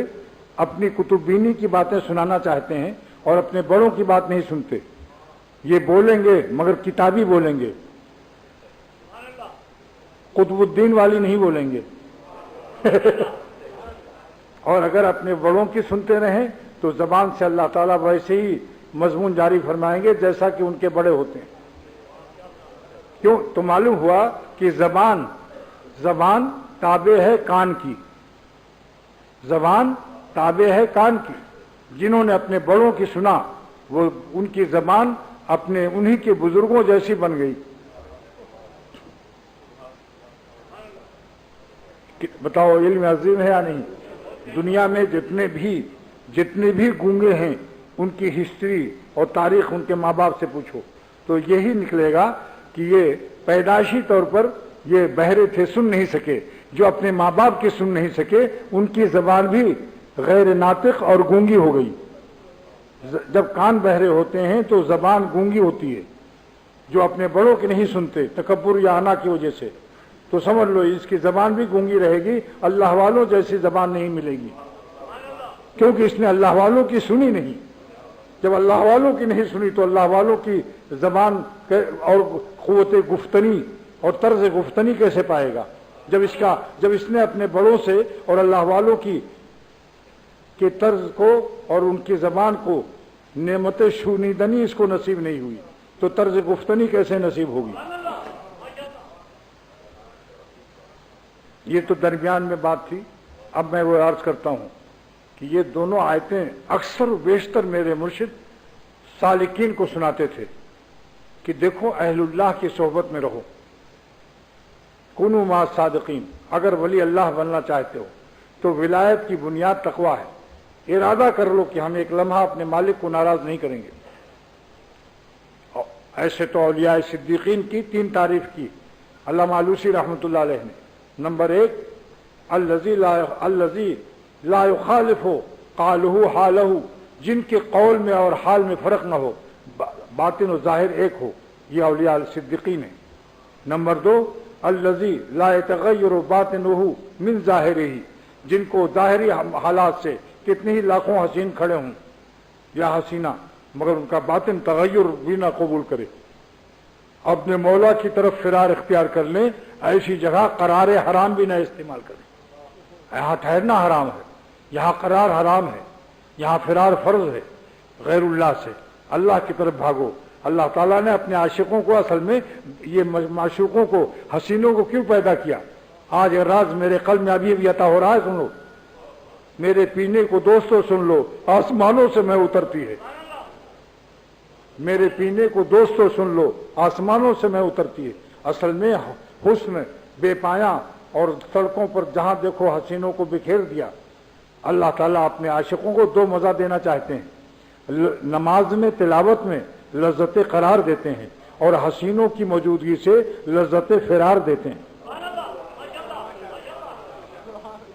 اپنی کتب بینی کی باتیں سنانا چاہتے ہیں اور اپنے بڑوں کی بات نہیں سنتے، یہ بولیں گے مگر کتابی بولیں گے، قطب الدین والی نہیں بولیں گے۔ اور اگر اپنے بڑوں کی سنتے رہیں تو زبان سے اللہ تعالیٰ ویسے ہی مضمون جاری فرمائیں گے جیسا کہ ان کے بڑے ہوتے ہیں۔ کیوں؟ تو معلوم ہوا کہ زبان تابع ہے کان کی، زبان تابع ہے کان کی۔ جنہوں نے اپنے بڑوں کی سنا، وہ ان کی زبان اپنے انہی کے بزرگوں جیسی بن گئی۔ بتاؤ علم عظیم ہے یا نہیں؟ دنیا میں جتنے بھی گونگے ہیں ان کی ہسٹری اور تاریخ ان کے ماں باپ سے پوچھو تو یہی نکلے گا کہ یہ پیدائشی طور پر یہ بہرے تھے، سن نہیں سکے۔ جو اپنے ماں باپ کی سن نہیں سکے ان کی زبان بھی غیر ناطق اور گونگی ہو گئی۔ جب کان بہرے ہوتے ہیں تو زبان گونگی ہوتی ہے۔ جو اپنے بڑوں کی نہیں سنتے تکبر یا انا کی وجہ سے، تو سمجھ لو اس کی زبان بھی گونگی رہے گی، اللہ والوں جیسی زبان نہیں ملے گی، کیونکہ اس نے اللہ والوں کی سنی نہیں۔ جب اللہ والوں کی نہیں سنی تو اللہ والوں کی زبان اور قوت گفتنی اور طرز گفتنی کیسے پائے گا؟ جب اس نے اپنے بڑوں سے اور اللہ والوں کے طرز کو اور ان کی زبان کو نعمت شنیدنی اس کو نصیب نہیں ہوئی تو طرز گفتنی کیسے نصیب ہوگی؟ یہ تو درمیان میں بات تھی۔ اب میں وہ عرض کرتا ہوں کہ یہ دونوں آیتیں اکثر و بیشتر میرے مرشد سالکین کو سناتے تھے کہ دیکھو اہل اللہ کی صحبت میں رہو، کنوا مع الصادقین۔ اگر ولی اللہ بننا چاہتے ہو تو ولایت کی بنیاد تقویٰ ہے۔ ارادہ کر لو کہ ہم ایک لمحہ اپنے مالک کو ناراض نہیں کریں گے۔ ایسے تو اولیاء صدیقین کی 3 تعریف کی علامہ علوسی رحمۃ اللہ علیہ نے۔ نمبر 1 الذی لا یخالف قالہ حالہ، جن کے قول میں اور حال میں فرق نہ ہو، باطن و ظاہر ایک ہو، یہ اولیاء صدیقین ہیں۔ نمبر 2 الذی لا یتغیر باطنہ من ظاہرہ، جن کو ظاہری حالات سے کتنے ہی لاکھوں حسین کھڑے ہوں یا حسینہ مگر ان کا باطن تغیر بھی نہ قبول کرے، اپنے مولا کی طرف فرار اختیار کر لیں، ایسی جگہ قرار حرام بھی نہ استعمال کریں۔ یہاں ٹھہرنا حرام ہے، یہاں قرار حرام ہے، یہاں فرار فرض ہے غیر اللہ سے۔ اللہ کی طرف بھاگو۔ اللہ تعالیٰ نے اپنے عاشقوں کو، اصل میں یہ معشوقوں کو، حسینوں کو کیوں پیدا کیا؟ آج راز میرے قلب میں ابھی عطا ہو رہا ہے، سن لو۔ میرے پینے کو دوستوں سن لو، آسمانوں سے میں اترتی ہے۔ میرے پینے کو دوستوں سن لو، آسمانوں سے میں اترتی ہے۔ اصل میں حسن بے پایاں اور سڑکوں پر جہاں دیکھو حسینوں کو بکھیر دیا۔ اللہ تعالیٰ اپنے عاشقوں کو 2 مزہ دینا چاہتے ہیں، نماز میں، تلاوت میں لذت قرار دیتے ہیں اور حسینوں کی موجودگی سے لذت فرار دیتے ہیں۔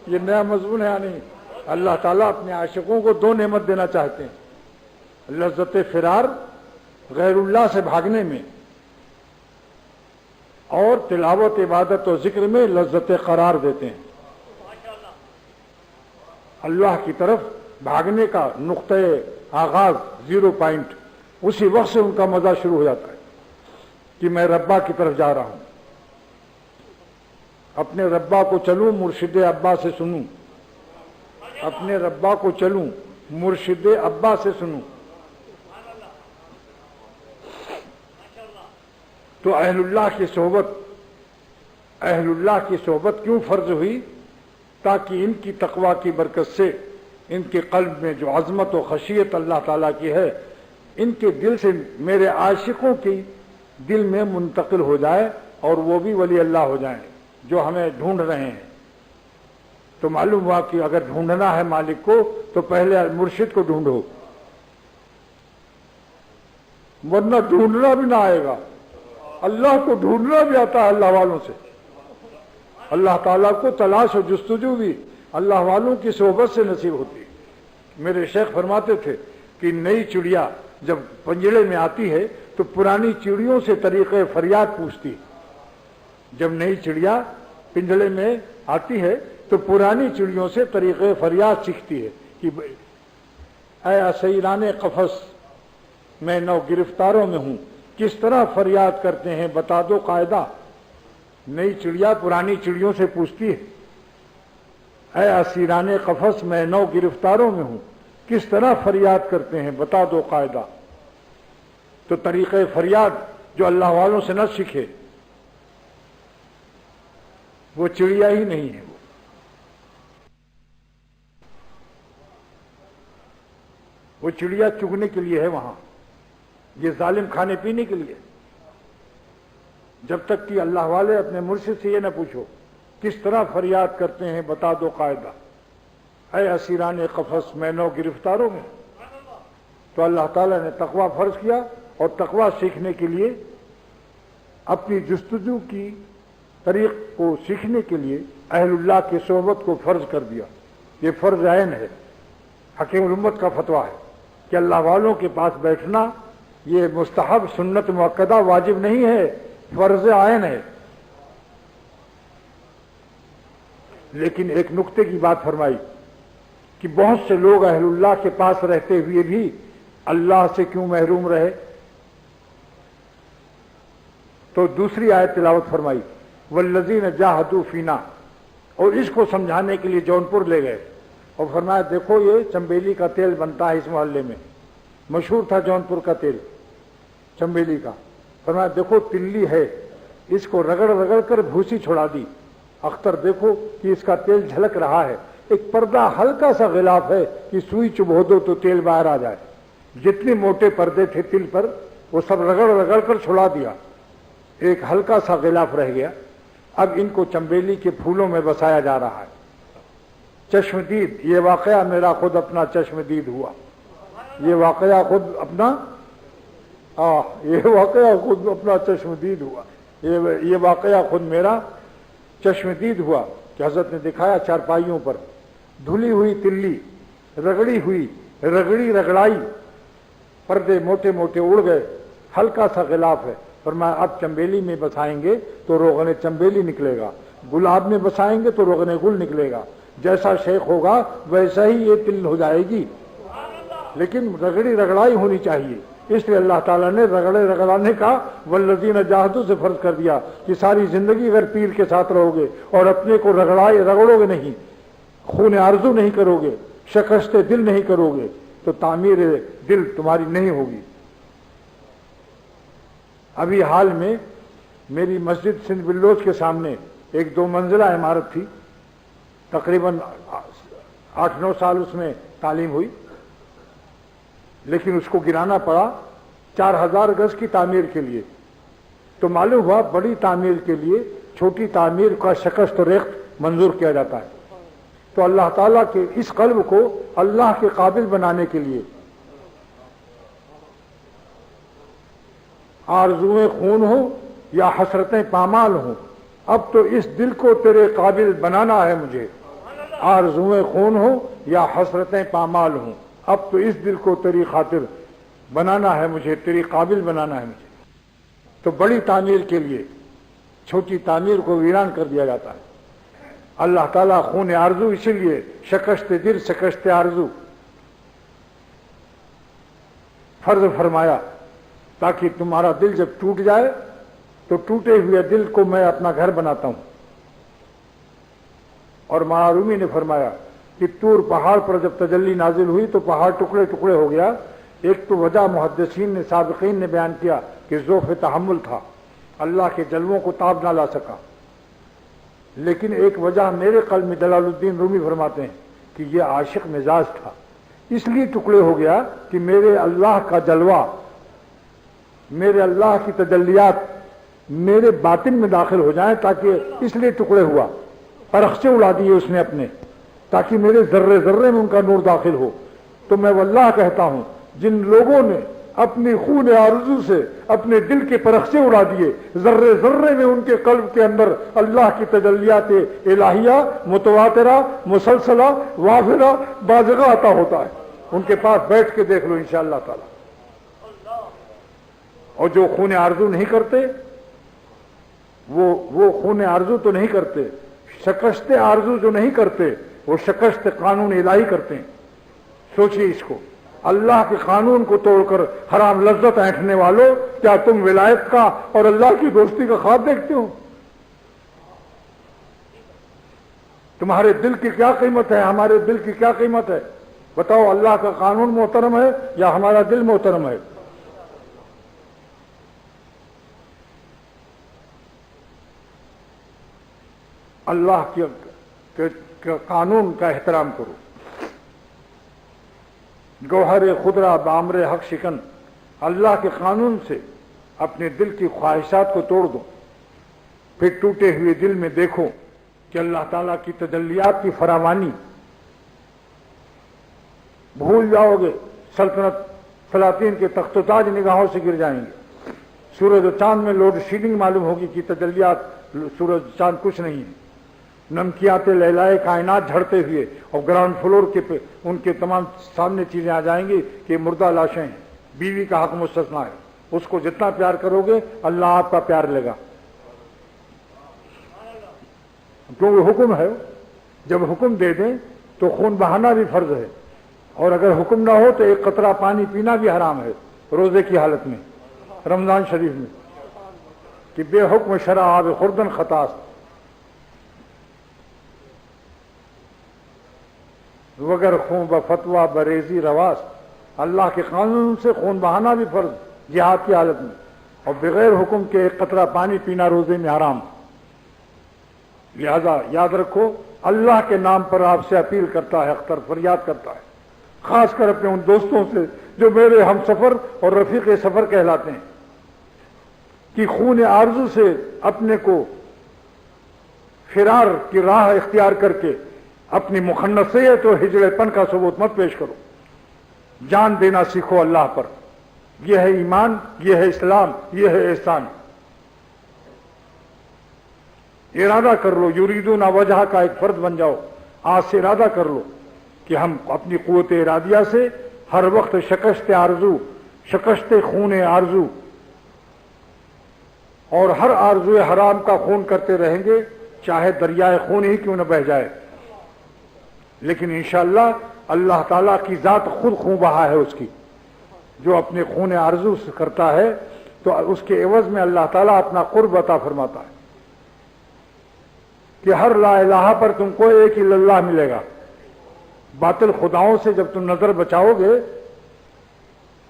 یہ نیا مضمون ہے یا نہیں؟ اللہ تعالیٰ اپنے عاشقوں کو دو نعمت دینا چاہتے ہیں، لذت فرار غیر اللہ سے بھاگنے میں، اور تلاوت عبادت و ذکر میں لذت قرار دیتے ہیں۔ اللہ کی طرف بھاگنے کا نقطۂ آغاز، زیرو پوائنٹ، اسی وقت سے ان کا مزہ شروع ہو جاتا ہے کہ میں ربا کی طرف جا رہا ہوں، اپنے ربا کو چلوں مرشد ابا سے سنوں، اپنے ربا کو چلوں مرشد ابا سے سنوں۔ تو اہل اللہ کی صحبت کیوں فرض ہوئی؟ تاکہ ان کی تقویٰ کی برکت سے ان کے قلب میں جو عظمت و خشیت اللہ تعالیٰ کی ہے، ان کے دل سے میرے عاشقوں کی دل میں منتقل ہو جائے اور وہ بھی ولی اللہ ہو جائیں جو ہمیں ڈھونڈ رہے ہیں۔ تو معلوم ہوا کہ اگر ڈھونڈنا ہے مالک کو تو پہلے مرشد کو ڈھونڈو، ورنہ ڈھونڈنا بھی نہ آئے گا۔ اللہ کو ڈھونڈنا بھی آتا ہے اللہ والوں سے، اللہ تعالیٰ کو تلاش و جستجو بھی اللہ والوں کی صحبت سے نصیب ہوتی ہے۔ میرے شیخ فرماتے تھے کہ نئی چڑیا جب پنجرے میں آتی ہے تو پرانی چڑیوں سے طریقے فریاد پوچھتی ہے۔ جب نئی چڑیا پنجرے میں آتی ہے تو پرانی چڑیوں سے طریقے فریاد سیکھتی ہے کہ اے اسیران قفس، میں نو گرفتاروں میں ہوں، کس طرح فریاد کرتے ہیں بتا دو قاعدہ۔ نئی چڑیا پرانی چڑیوں سے پوچھتی ہے اے اسیران قفس، میں نو گرفتاروں میں ہوں، کس طرح فریاد کرتے ہیں بتا دو قاعدہ۔ تو طریقہ فریاد جو اللہ والوں سے نہ سیکھے وہ چڑیا ہی نہیں ہے، وہ چڑیا چگنے کے لیے ہے وہاں، یہ ظالم کھانے پینے کے لیے۔ جب تک کہ اللہ والے اپنے مرشد سے یہ نہ پوچھو کس طرح فریاد کرتے ہیں بتا دو قاعدہ، اے اسیران قفس، میں نو گرفتاروں میں۔ تو اللہ تعالیٰ نے تقویٰ فرض کیا اور تقویٰ سیکھنے کے لیے اپنی جستجو کی طریق کو سیکھنے کے لیے اہل اللہ کی صحبت کو فرض کر دیا۔ یہ فرض عین ہے، حکیم الامت کا فتویٰ ہے کہ اللہ والوں کے پاس بیٹھنا یہ مستحب، سنت مؤکدہ، واجب نہیں ہے، فرض عین ہے۔ لیکن ایک نقطے کی بات فرمائی کہ بہت سے لوگ اہل اللہ کے پاس رہتے ہوئے بھی اللہ سے کیوں محروم رہے؟ تو دوسری آیت تلاوت فرمائی والذین جاہدوا فینا، اور اس کو سمجھانے کے لیے جونپور لے گئے اور فرمایا دیکھو یہ چمبیلی کا تیل بنتا ہے اس محلے میں، مشہور تھا جونپور کا تیل چمبیلی کا۔ فرمایا دیکھو تلی ہے، اس کو رگڑ رگڑ کر بھوسی چھوڑا دی، اختر دیکھو کہ اس کا تیل جھلک رہا ہے، ایک پردہ ہلکا سا غلاف ہے کہ سوئی چبھو دو تو تیل باہر آ جائے۔ جتنے موٹے پردے تھے تل پر وہ سب رگڑ رگڑ کر چھڑا دیا، ایک ہلکا سا غلاف رہ گیا۔ اب ان کو چمبیلی کے پھولوں میں بسایا جا رہا ہے۔ چشمدید، یہ واقعہ میرا خود اپنا چشمدید ہوا، یہ واقعہ خود اپنا چشمدید ہوا، یہ واقعہ خود میرا چشمدید ہوا کہ حضرت نے دکھایا چارپائیوں پر دھلی ہوئی تلی، رگڑی ہوئی، رگڑی رگڑائی، پردے موٹے موٹے اڑ گئے، ہلکا سا غلاف ہے۔ فرمایا اب چمبیلی میں بسائیں گے تو روغن چمبیلی نکلے گا، گلاب میں بسائیں گے تو روغن گل نکلے گا، جیسا شیخ ہوگا ویسا ہی یہ تل ہو جائے گی، لیکن رگڑی رگڑائی ہونی چاہیے۔ اس لیے اللہ تعالیٰ نے رگڑے رگڑانے کا والذین جاہدوا سے فرض کر دیا کہ ساری زندگی اگر پیر کے ساتھ رہو گے اور اپنے کو رگڑو گے نہیں، خون آرزو نہیں کرو گے، شکست دل نہیں کرو گے تو تعمیر دل تمہاری نہیں ہوگی۔ ابھی حال میں میری مسجد سندھ بلوچ کے سامنے ایک 2 منزلہ عمارت تھی، تقریباً 8-9 سال اس میں تعلیم ہوئی، لیکن اس کو گرانا پڑا 4000 گز کی تعمیر کے لیے۔ تو معلوم ہوا بڑی تعمیر کے لیے چھوٹی تعمیر کا شکست و ریخت منظور کیا جاتا ہے۔ تو اللہ تعالیٰ کے اس قلب کو اللہ کے قابل بنانے کے لیے آرزویں خون ہوں یا حسرتیں پامال ہوں، اب تو اس دل کو تیرے قابل بنانا ہے مجھے۔ آرزویں خون ہوں یا حسرتیں پامال ہوں، اب تو اس دل کو تیری خاطر بنانا ہے مجھے، تیری قابل بنانا ہے مجھے۔ تو بڑی تعمیر کے لیے چھوٹی تعمیر کو ویران کر دیا جاتا ہے۔ اللہ تعالیٰ خون آرزو اسی لیے شکست دل شکست آرزو فرض فرمایا، تاکہ تمہارا دل جب ٹوٹ جائے تو ٹوٹے ہوئے دل کو میں اپنا گھر بناتا ہوں۔ اور مولانا رومی نے فرمایا کہ طور پہاڑ پر جب تجلی نازل ہوئی تو پہاڑ ٹکڑے ٹکڑے ہو گیا۔ ایک تو وجہ محدثین نے سابقین نے بیان کیا کہ ذوف تحمل تھا، اللہ کے جلووں کو تاب نہ لا سکا، لیکن ایک وجہ میرے قلب میں جلال الدین رومی فرماتے ہیں کہ یہ عاشق مزاج تھا، اس لیے ٹکڑے ہو گیا کہ میرے اللہ کا جلوہ، میرے اللہ کی تجلیات میرے باطن میں داخل ہو جائیں، تاکہ اس لیے ٹکڑے ہوا۔ پرخچے اڑا دیے اس نے اپنے، تاکہ میرے ذرے ذرے میں ان کا نور داخل ہو۔ تو میں واللہ کہتا ہوں، جن لوگوں نے اپنی خون آرزو سے اپنے دل کے پرخچے اڑا دیے، ذرے ذرے میں ان کے قلب کے اندر اللہ کی تجلیات الہیہ متواترہ مسلسلہ وافرہ بازغہ عطا ہوتا ہے۔ ان کے پاس بیٹھ کے دیکھ لو انشاءاللہ تعالی۔ اور جو خون آرزو نہیں کرتے وہ خون آرزو تو نہیں کرتے، شکست آرزو جو نہیں کرتے وہ شکست قانون الہی کرتے ہیں۔ سوچئے اس کو، اللہ کے قانون کو توڑ کر حرام لذت اینٹھنے والوں، کیا تم ولایت کا اور اللہ کی دوستی کا خواب دیکھتے ہو؟ تمہارے دل کی کیا قیمت ہے، ہمارے دل کی کیا قیمت ہے؟ بتاؤ، اللہ کا قانون محترم ہے یا ہمارا دل محترم ہے؟ اللہ کے قانون کا احترام کرو۔ گوہر خضرا بامر حق شکن، اللہ کے قانون سے اپنے دل کی خواہشات کو توڑ دو، پھر ٹوٹے ہوئے دل میں دیکھو کہ اللہ تعالیٰ کی تجلیات کی فراوانی۔ بھول جاؤ گے، سلطنت سلاطین کے تخت و تاج نگاہوں سے گر جائیں گے۔ سورج و چاند میں لوڈ شیڈنگ معلوم ہوگی کہ تجلیات سورج چاند کچھ نہیں ہے۔ نمکیات لیلائے کائنات جھڑتے ہوئے اور گراؤنڈ فلور کے پہ ان کے تمام سامنے چیزیں آ جائیں گی کہ مردہ لاشیں ہیں۔ بیوی کا حق مستثنیٰ ہے، اس کو جتنا پیار کرو گے اللہ آپ کا پیار لے گا، کیونکہ حکم ہے۔ جب حکم دے دیں تو خون بہانا بھی فرض ہے، اور اگر حکم نہ ہو تو ایک قطرہ پانی پینا بھی حرام ہے روزے کی حالت میں، رمضان شریف میں، کہ بے حکم شرع آب خوردن خطاست، وگر خون بفتوا بریزی رواس۔ اللہ کے قانون سے خون بہانا بھی فرض جہاد کی حالت میں، اور بغیر حکم کے ایک قطرہ پانی پینا روزے میں حرام۔ لہذا یاد رکھو، اللہ کے نام پر آپ سے اپیل کرتا ہے، اختر فریاد کرتا ہے، خاص کر اپنے ان دوستوں سے جو میرے ہم سفر اور رفیق سفر کہلاتے ہیں، کہ خون آرزو سے اپنے کو فرار کی راہ اختیار کر کے اپنی مخنثیت اور ہجڑے پن کا ثبوت مت پیش کرو۔ جان دینا سیکھو اللہ پر، یہ ہے ایمان، یہ ہے اسلام، یہ ہے احسان۔ ارادہ کر لو، یریدون وجہ کا ایک فرد بن جاؤ، آج سے ارادہ کر لو کہ ہم اپنی قوت ارادیہ سے ہر وقت شکست آرزو، شکست خون آرزو اور ہر آرزو حرام کا خون کرتے رہیں گے، چاہے دریائے خون ہی کیوں نہ بہہ جائے، لیکن انشاءاللہ اللہ تعالیٰ کی ذات خود خون بہا ہے اس کی۔ جو اپنے خون آرزو سے کرتا ہے تو اس کے عوض میں اللہ تعالیٰ اپنا قرب عطا فرماتا ہے، کہ ہر لا الہ پر تم کو ایک الا اللہ ملے گا۔ باطل خداؤں سے جب تم نظر بچاؤ گے،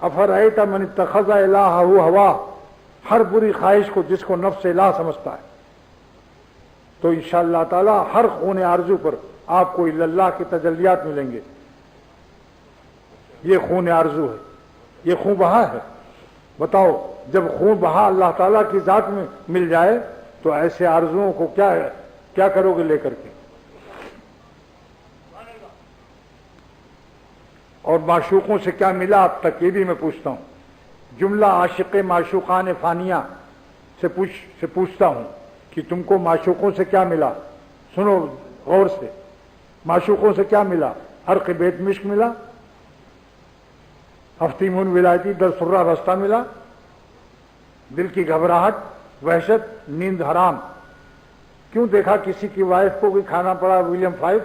افرأیت من اتخذ الہہ ہوا، ہر بری خواہش کو جس کو نفس الہ سمجھتا ہے، تو انشاءاللہ تعالیٰ ہر خون آرزو پر آپ کو الا اللہ کے تجلیات ملیں گے۔ یہ خون آرزو ہے، یہ خون بہا ہے۔ بتاؤ، جب خون بہا اللہ تعالیٰ کی ذات میں مل جائے تو ایسے آرزوؤں کو کیا کرو گے لے کر کے؟ اور معشوقوں سے کیا ملا اب تک، یہ بھی میں پوچھتا ہوں۔ جملہ عاشق معشوقان فانیہ سے پوچھتا ہوں کہ تم کو معشوقوں سے کیا ملا؟ سنو غور سے، معشوقوں سے کیا ملا؟ حرق بیت مشک ملا، افتیمون ولایتی در سرہ رستہ ملا، دل کی گھبراہٹ، وحشت، نیند حرام۔ کیوں دیکھا کسی کی وائف کو بھی کھانا پڑا ولیم 5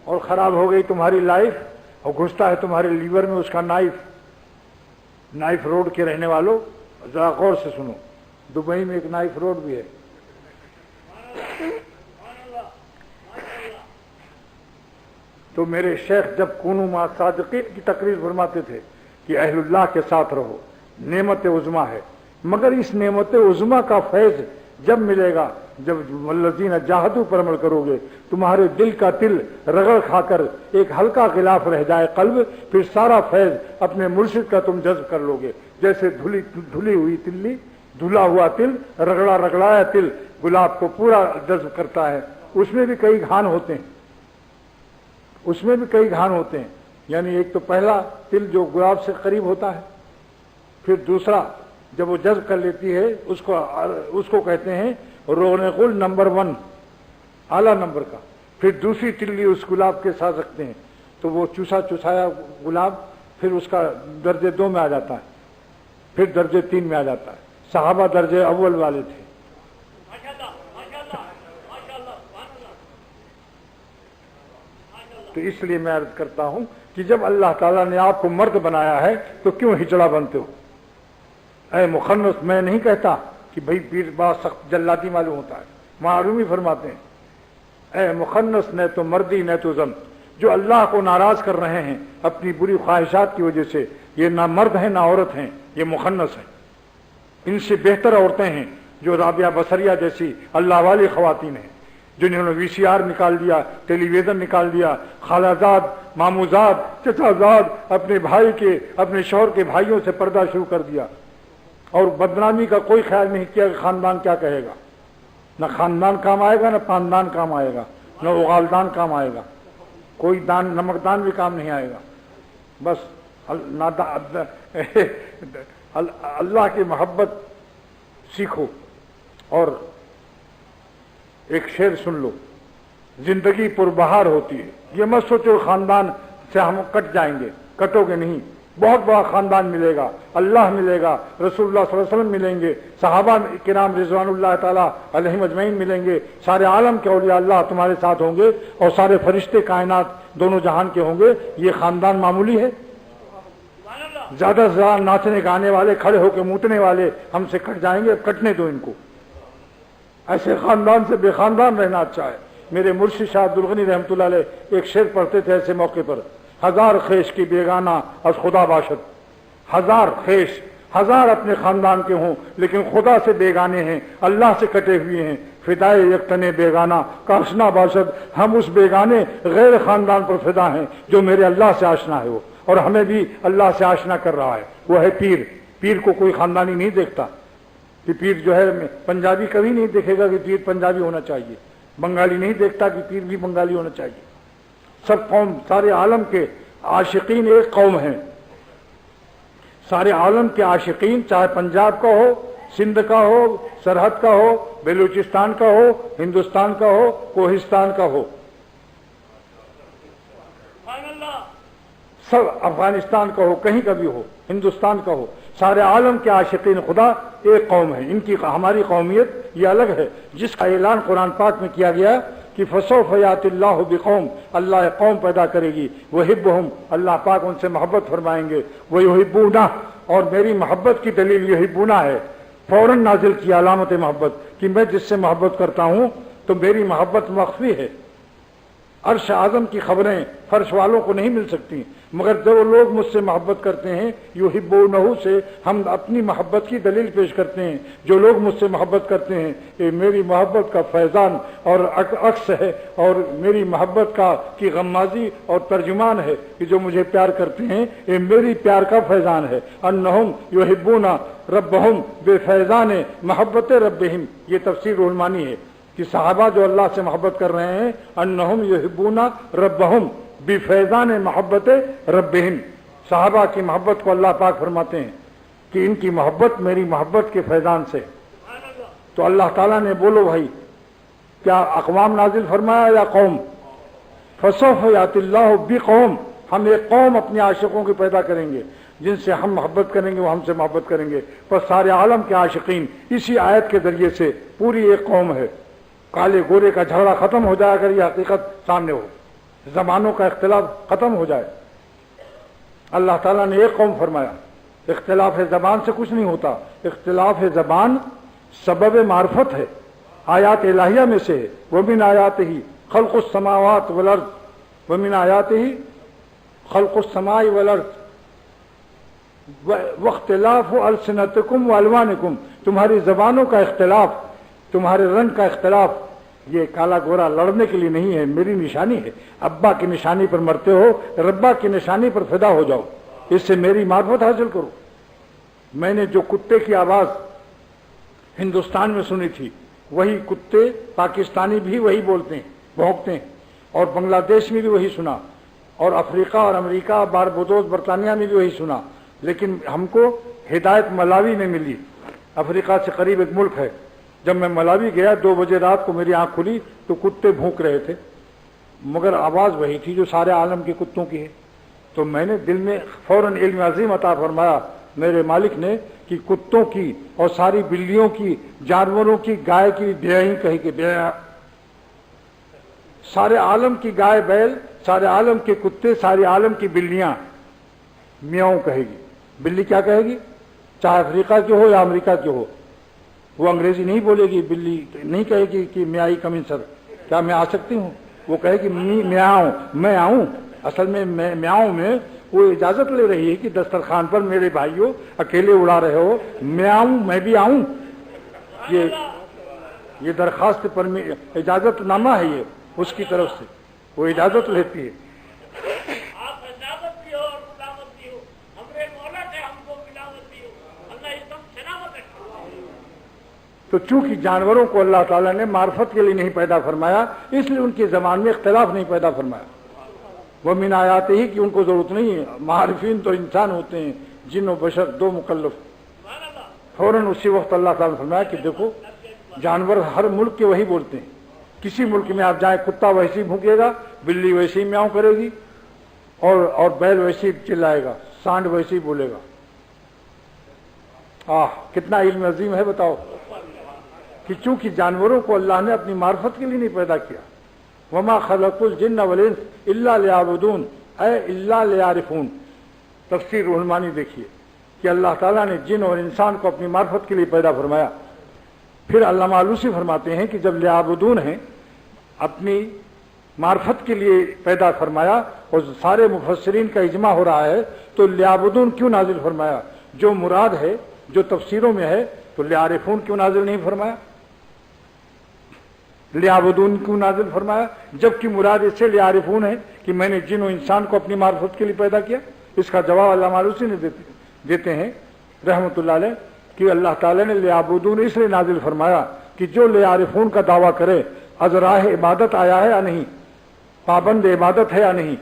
اور خراب ہو گئی تمہاری لائف، اور گھستا ہے تمہارے لیور میں اس کا نائف روڈ کے رہنے والوں ذرا غور سے سنو، دبئی میں ایک نائف روڈ بھی ہے۔ تو میرے شیخ جب کونوا مع صادقین کی تقریر فرماتے تھے کہ اہل اللہ کے ساتھ رہو، نعمت عظمیٰ ہے، مگر اس نعمت عظمیٰ کا فیض جب ملے گا جب والذین جاہدوا پر عمل کرو گے، تمہارے دل کا تل رگڑ کھا کر ایک ہلکا غلاف رہ جائے قلب، پھر سارا فیض اپنے مرشد کا تم جذب کر لو گے۔ جیسے دھلی ہوئی تلی، دھلا ہوا تل، رگڑایا تل گلاب کو پورا جذب کرتا ہے۔ اس میں بھی کئی گھان ہوتے ہیں، یعنی ایک تو پہلا تل جو گلاب سے قریب ہوتا ہے، پھر دوسرا جب وہ جذب کر لیتی ہے اس کو کہتے ہیں رونق نمبر 1، اعلیٰ نمبر کا۔ پھر دوسری تلی اس گلاب کے ساتھ رکھتے ہیں تو وہ چوسایا گلاب پھر اس کا درجے 2 میں آ جاتا ہے، پھر درجے 3 میں آ جاتا ہے۔ صحابہ درجے اول والے تھے۔ تو اس لیے میں عرض کرتا ہوں کہ جب اللہ تعالیٰ نے آپ کو مرد بنایا ہے تو کیوں ہجڑا بنتے ہو؟ اے مخنث، میں نہیں کہتا کہ بھئی پیر بڑا سخت جلادی معلوم ہوتا ہے، معلوم ہی فرماتے ہیں اے مخنث نہ تو مردی نہ تو زن، جو اللہ کو ناراض کر رہے ہیں اپنی بری خواہشات کی وجہ سے، یہ نہ مرد ہیں نہ عورت ہیں، یہ مخنث ہیں۔ ان سے بہتر عورتیں ہیں جو رابعہ بصریہ جیسی اللہ والی خواتین ہیں، جنہوں نے VCR نکال دیا، ٹیلی ویژن نکال دیا، خالہ زاد، ماموں زاد، چچا زاد، اپنے شوہر کے بھائیوں سے پردہ شروع کر دیا، اور بدنامی کا کوئی خیال نہیں کیا کہ خاندان کیا کہے گا۔ نہ خاندان کام آئے گا، نہ پاندان کام آئے گا، نہ اغالدان کام آئے گا، کوئی نمکدان بھی کام نہیں آئے گا۔ بس اللہ کی محبت سیکھو۔ اور ایک شعر سن لو، زندگی پربہار ہوتی ہے، یہ مت سوچو خاندان سے ہم کٹ جائیں گے، کٹو گے نہیں، بہت بڑا خاندان ملے گا، اللہ ملے گا، رسول اللہ صلی اللہ علیہ وسلم ملیں گے، صحابہ کرام رضوان اللہ تعالیٰ علیہم اجمعین ملیں گے، سارے عالم کے اولیاء اللہ تمہارے ساتھ ہوں گے، اور سارے فرشتے کائنات دونوں جہان کے ہوں گے۔ یہ خاندان معمولی ہے؟ زیادہ سے زیادہ ناچنے گانے والے، کھڑے ہو کے موتنے والے ہم سے کٹ جائیں گے، کٹنے دو ان کو۔ ایسے خاندان سے بے خاندان رہنا اچھا ہے۔ میرے مرشد شاہ عبد الغنی رحمۃ اللہ علیہ ایک شعر پڑھتے تھے ایسے موقع پر، ہزار خیش کی بیگانہ از خدا باشد، ہزار خیش، ہزار اپنے خاندان کے ہوں لیکن خدا سے بیگانے ہیں، اللہ سے کٹے ہوئے ہیں، فدائے یکتنے بیگانہ کا آشنا باشد، ہم اس بیگانے غیر خاندان پر فدا ہیں جو میرے اللہ سے آشنا ہے وہ، اور ہمیں بھی اللہ سے آشنا کر رہا ہے، وہ ہے پیر۔ پیر کو کوئی خاندانی نہیں دیکھتا کہ پیر جو ہے پنجابی کبھی نہیں دیکھے گا کہ پیر پنجابی ہونا چاہیے، بنگالی نہیں دیکھتا کہ پیر بھی بنگالی ہونا چاہیے۔ سب قوم، سارے عالم کے عاشقین ایک قوم ہیں، سارے عالم کے عاشقین، چاہے پنجاب کا ہو، سندھ کا ہو، سرحد کا ہو، بلوچستان کا ہو، ہندوستان کا ہو، کوہستان کا ہو، سب افغانستان کا ہو، کہیں کا بھی ہو، ہندوستان کا ہو، سارے عالم کے عاشقین خدا ایک قوم ہے۔ ان کی ہماری قومیت یہ الگ ہے، جس کا اعلان قرآن پاک میں کیا گیا کہ فسوف یأتی اللہ بقوم، اللہ ایک قوم پیدا کرے گی، وہبہم، اللہ پاک ان سے محبت فرمائیں گے، ویحبونہ، اور میری محبت کی دلیل یحبونہ ہے، فوراً نازل کی علامت محبت کہ میں جس سے محبت کرتا ہوں تو میری محبت مخفی ہے۔ عرش اعظم کی خبریں فرش والوں کو نہیں مل سکتی، مگر جو لوگ مجھ سے محبت کرتے ہیں یحبونہ سے ہم اپنی محبت کی دلیل پیش کرتے ہیں۔ جو لوگ مجھ سے محبت کرتے ہیں یہ میری محبت کا فیضان اور عکس ہے، اور میری محبت کی غمازی اور ترجمان ہے کہ جو مجھے پیار کرتے ہیں یہ میری پیار کا فیضان ہے۔ انہم یحبون ربہم بفیضان محبت ربہم، یہ تفسیر روح المعانی ہے کہ صحابہ جو اللہ سے محبت کر رہے ہیں انہم یحبون ربہم بفیضان محبت ربہم، صحابہ کی محبت کو اللہ پاک فرماتے ہیں کہ ان کی محبت میری محبت کے فیضان سے. تو اللہ تعالیٰ نے بولو بھائی کیا اقوام نازل فرمایا یا قوم؟ فسوف یأتی اللہ بقوم، ہم ایک قوم اپنے عاشقوں کی پیدا کریں گے جن سے ہم محبت کریں گے، وہ ہم سے محبت کریں گے. پر سارے عالم کے عاشقین اسی آیت کے ذریعے سے پوری ایک قوم ہے. کالے گورے کا جھگڑا ختم ہو جائے اگر یہ حقیقت سامنے ہو، زمانوں کا اختلاف ختم ہو جائے. اللہ تعالیٰ نے ایک قوم فرمایا. اختلاف زبان سے کچھ نہیں ہوتا، اختلاف زبان سبب معرفت ہے، آیات الہیہ میں سے ہے. ومن آیاتہ خلق السماوات والارض ومن آیاتہ خلق السماء والارض واختلاف السنتکم والوانکم، تمہاری زبانوں کا اختلاف، تمہارے رنگ کا اختلاف، یہ کالا گورا لڑنے کے لیے نہیں ہے، میری نشانی ہے. ابا کی نشانی پر مرتے ہو، ربا کی نشانی پر فدا ہو جاؤ، اس سے میری معرفت حاصل کرو. میں نے جو کتے کی آواز ہندوستان میں سنی تھی وہی کتے پاکستانی بھی وہی بولتے ہیں، بھونکتے ہیں، اور بنگلہ دیش میں بھی وہی سنا، اور افریقہ اور امریکہ باربادوس برطانیہ میں بھی وہی سنا. لیکن ہم کو ہدایت ملاوی میں ملی. افریقہ سے قریب ایک ملک ہے. جب میں ملاوی گیا 2 بجے رات کو میری آنکھ کھلی تو کتے بھونک رہے تھے، مگر آواز وہی تھی جو سارے عالم کے کتوں کی ہے. تو میں نے دل میں فوراً علم عظیم عطا فرمایا میرے مالک نے کہ کتوں کی اور ساری بلیوں کی، جانوروں کی، گائے کی بیائی کہی کہ بیا، سارے عالم کی گائے بیل، سارے عالم کے کتے، سارے عالم کی بلیاں میاؤں کہے گی. بلی کیا کہے گی؟ چاہے افریقہ کی ہو یا امریکہ کی ہو. وہ انگریزی نہیں بولے گی، بلی نہیں کہے گی کہ میں آئی کمن سر، کیا میں آ سکتی ہوں؟ وہ کہے گی میں آؤں، میں آؤں. اصل میں میاؤں میں وہ اجازت لے رہی ہے کہ دسترخوان پر میرے بھائیوں اکیلے اڑا رہے ہو، میں آؤں، میں بھی آؤں. یہ درخواست پر اجازت نامہ ہے، یہ اس کی طرف سے وہ اجازت لیتی ہے. تو چونکہ جانوروں کو اللہ تعالیٰ نے معرفت کے لیے نہیں پیدا فرمایا، اس لیے ان کی زبان میں اختلاف نہیں پیدا فرمایا. وہ من آیات ہی کہ ان کو ضرورت نہیں ہے. معارفین تو انسان ہوتے ہیں، جن و بشر 2 مکلف. فوراً اسی وقت اللہ تعالیٰ نے فرمایا کہ دیکھو جانور ہر ملک کے وہی بولتے ہیں. کسی ملک میں آپ جائیں کتا ویسے ہی بھونکے گا، بلی ویسے ہی میاؤں کرے گی، اور بیل ویسے ہی چلائے گا، سانڈ ویسے ہی بولے گا. کتنا علم عظیم ہے بتاؤ. کہ چونکہ جانوروں کو اللہ نے اپنی معرفت کے لیے نہیں پیدا کیا. وما خلقت الجن والانس الا لیعبدون اے الا لیعرفون. تفسیر روح المانی دیکھیے کہ اللہ تعالیٰ نے جن اور انسان کو اپنی معرفت کے لیے پیدا فرمایا. پھر علامہ آلوسی فرماتے ہیں کہ جب لیعبدون ہیں اپنی معرفت کے لیے پیدا فرمایا اور سارے مفسرین کا اجماع ہو رہا ہے تو لیعبدون کیوں نازل فرمایا؟ جو مراد ہے جو تفسیروں میں ہے تو لیعرفون کیوں نازل نہیں فرمایا؟ لیعبدون کیوں نازل فرمایا جبکہ مراد اس سے لیعرفون ہے کہ میں نے جن و انسان کو اپنی معرفت کے لیے پیدا کیا؟ اس کا جواب علامہ آلوسی نے دیتے ہیں رحمۃ اللہ علیہ کہ اللہ تعالیٰ نے لیعبدون اس لیے نازل فرمایا کہ جو لیعرفون کا دعویٰ کرے از راہ عبادت آیا ہے یا نہیں، پابند عبادت ہے یا نہیں،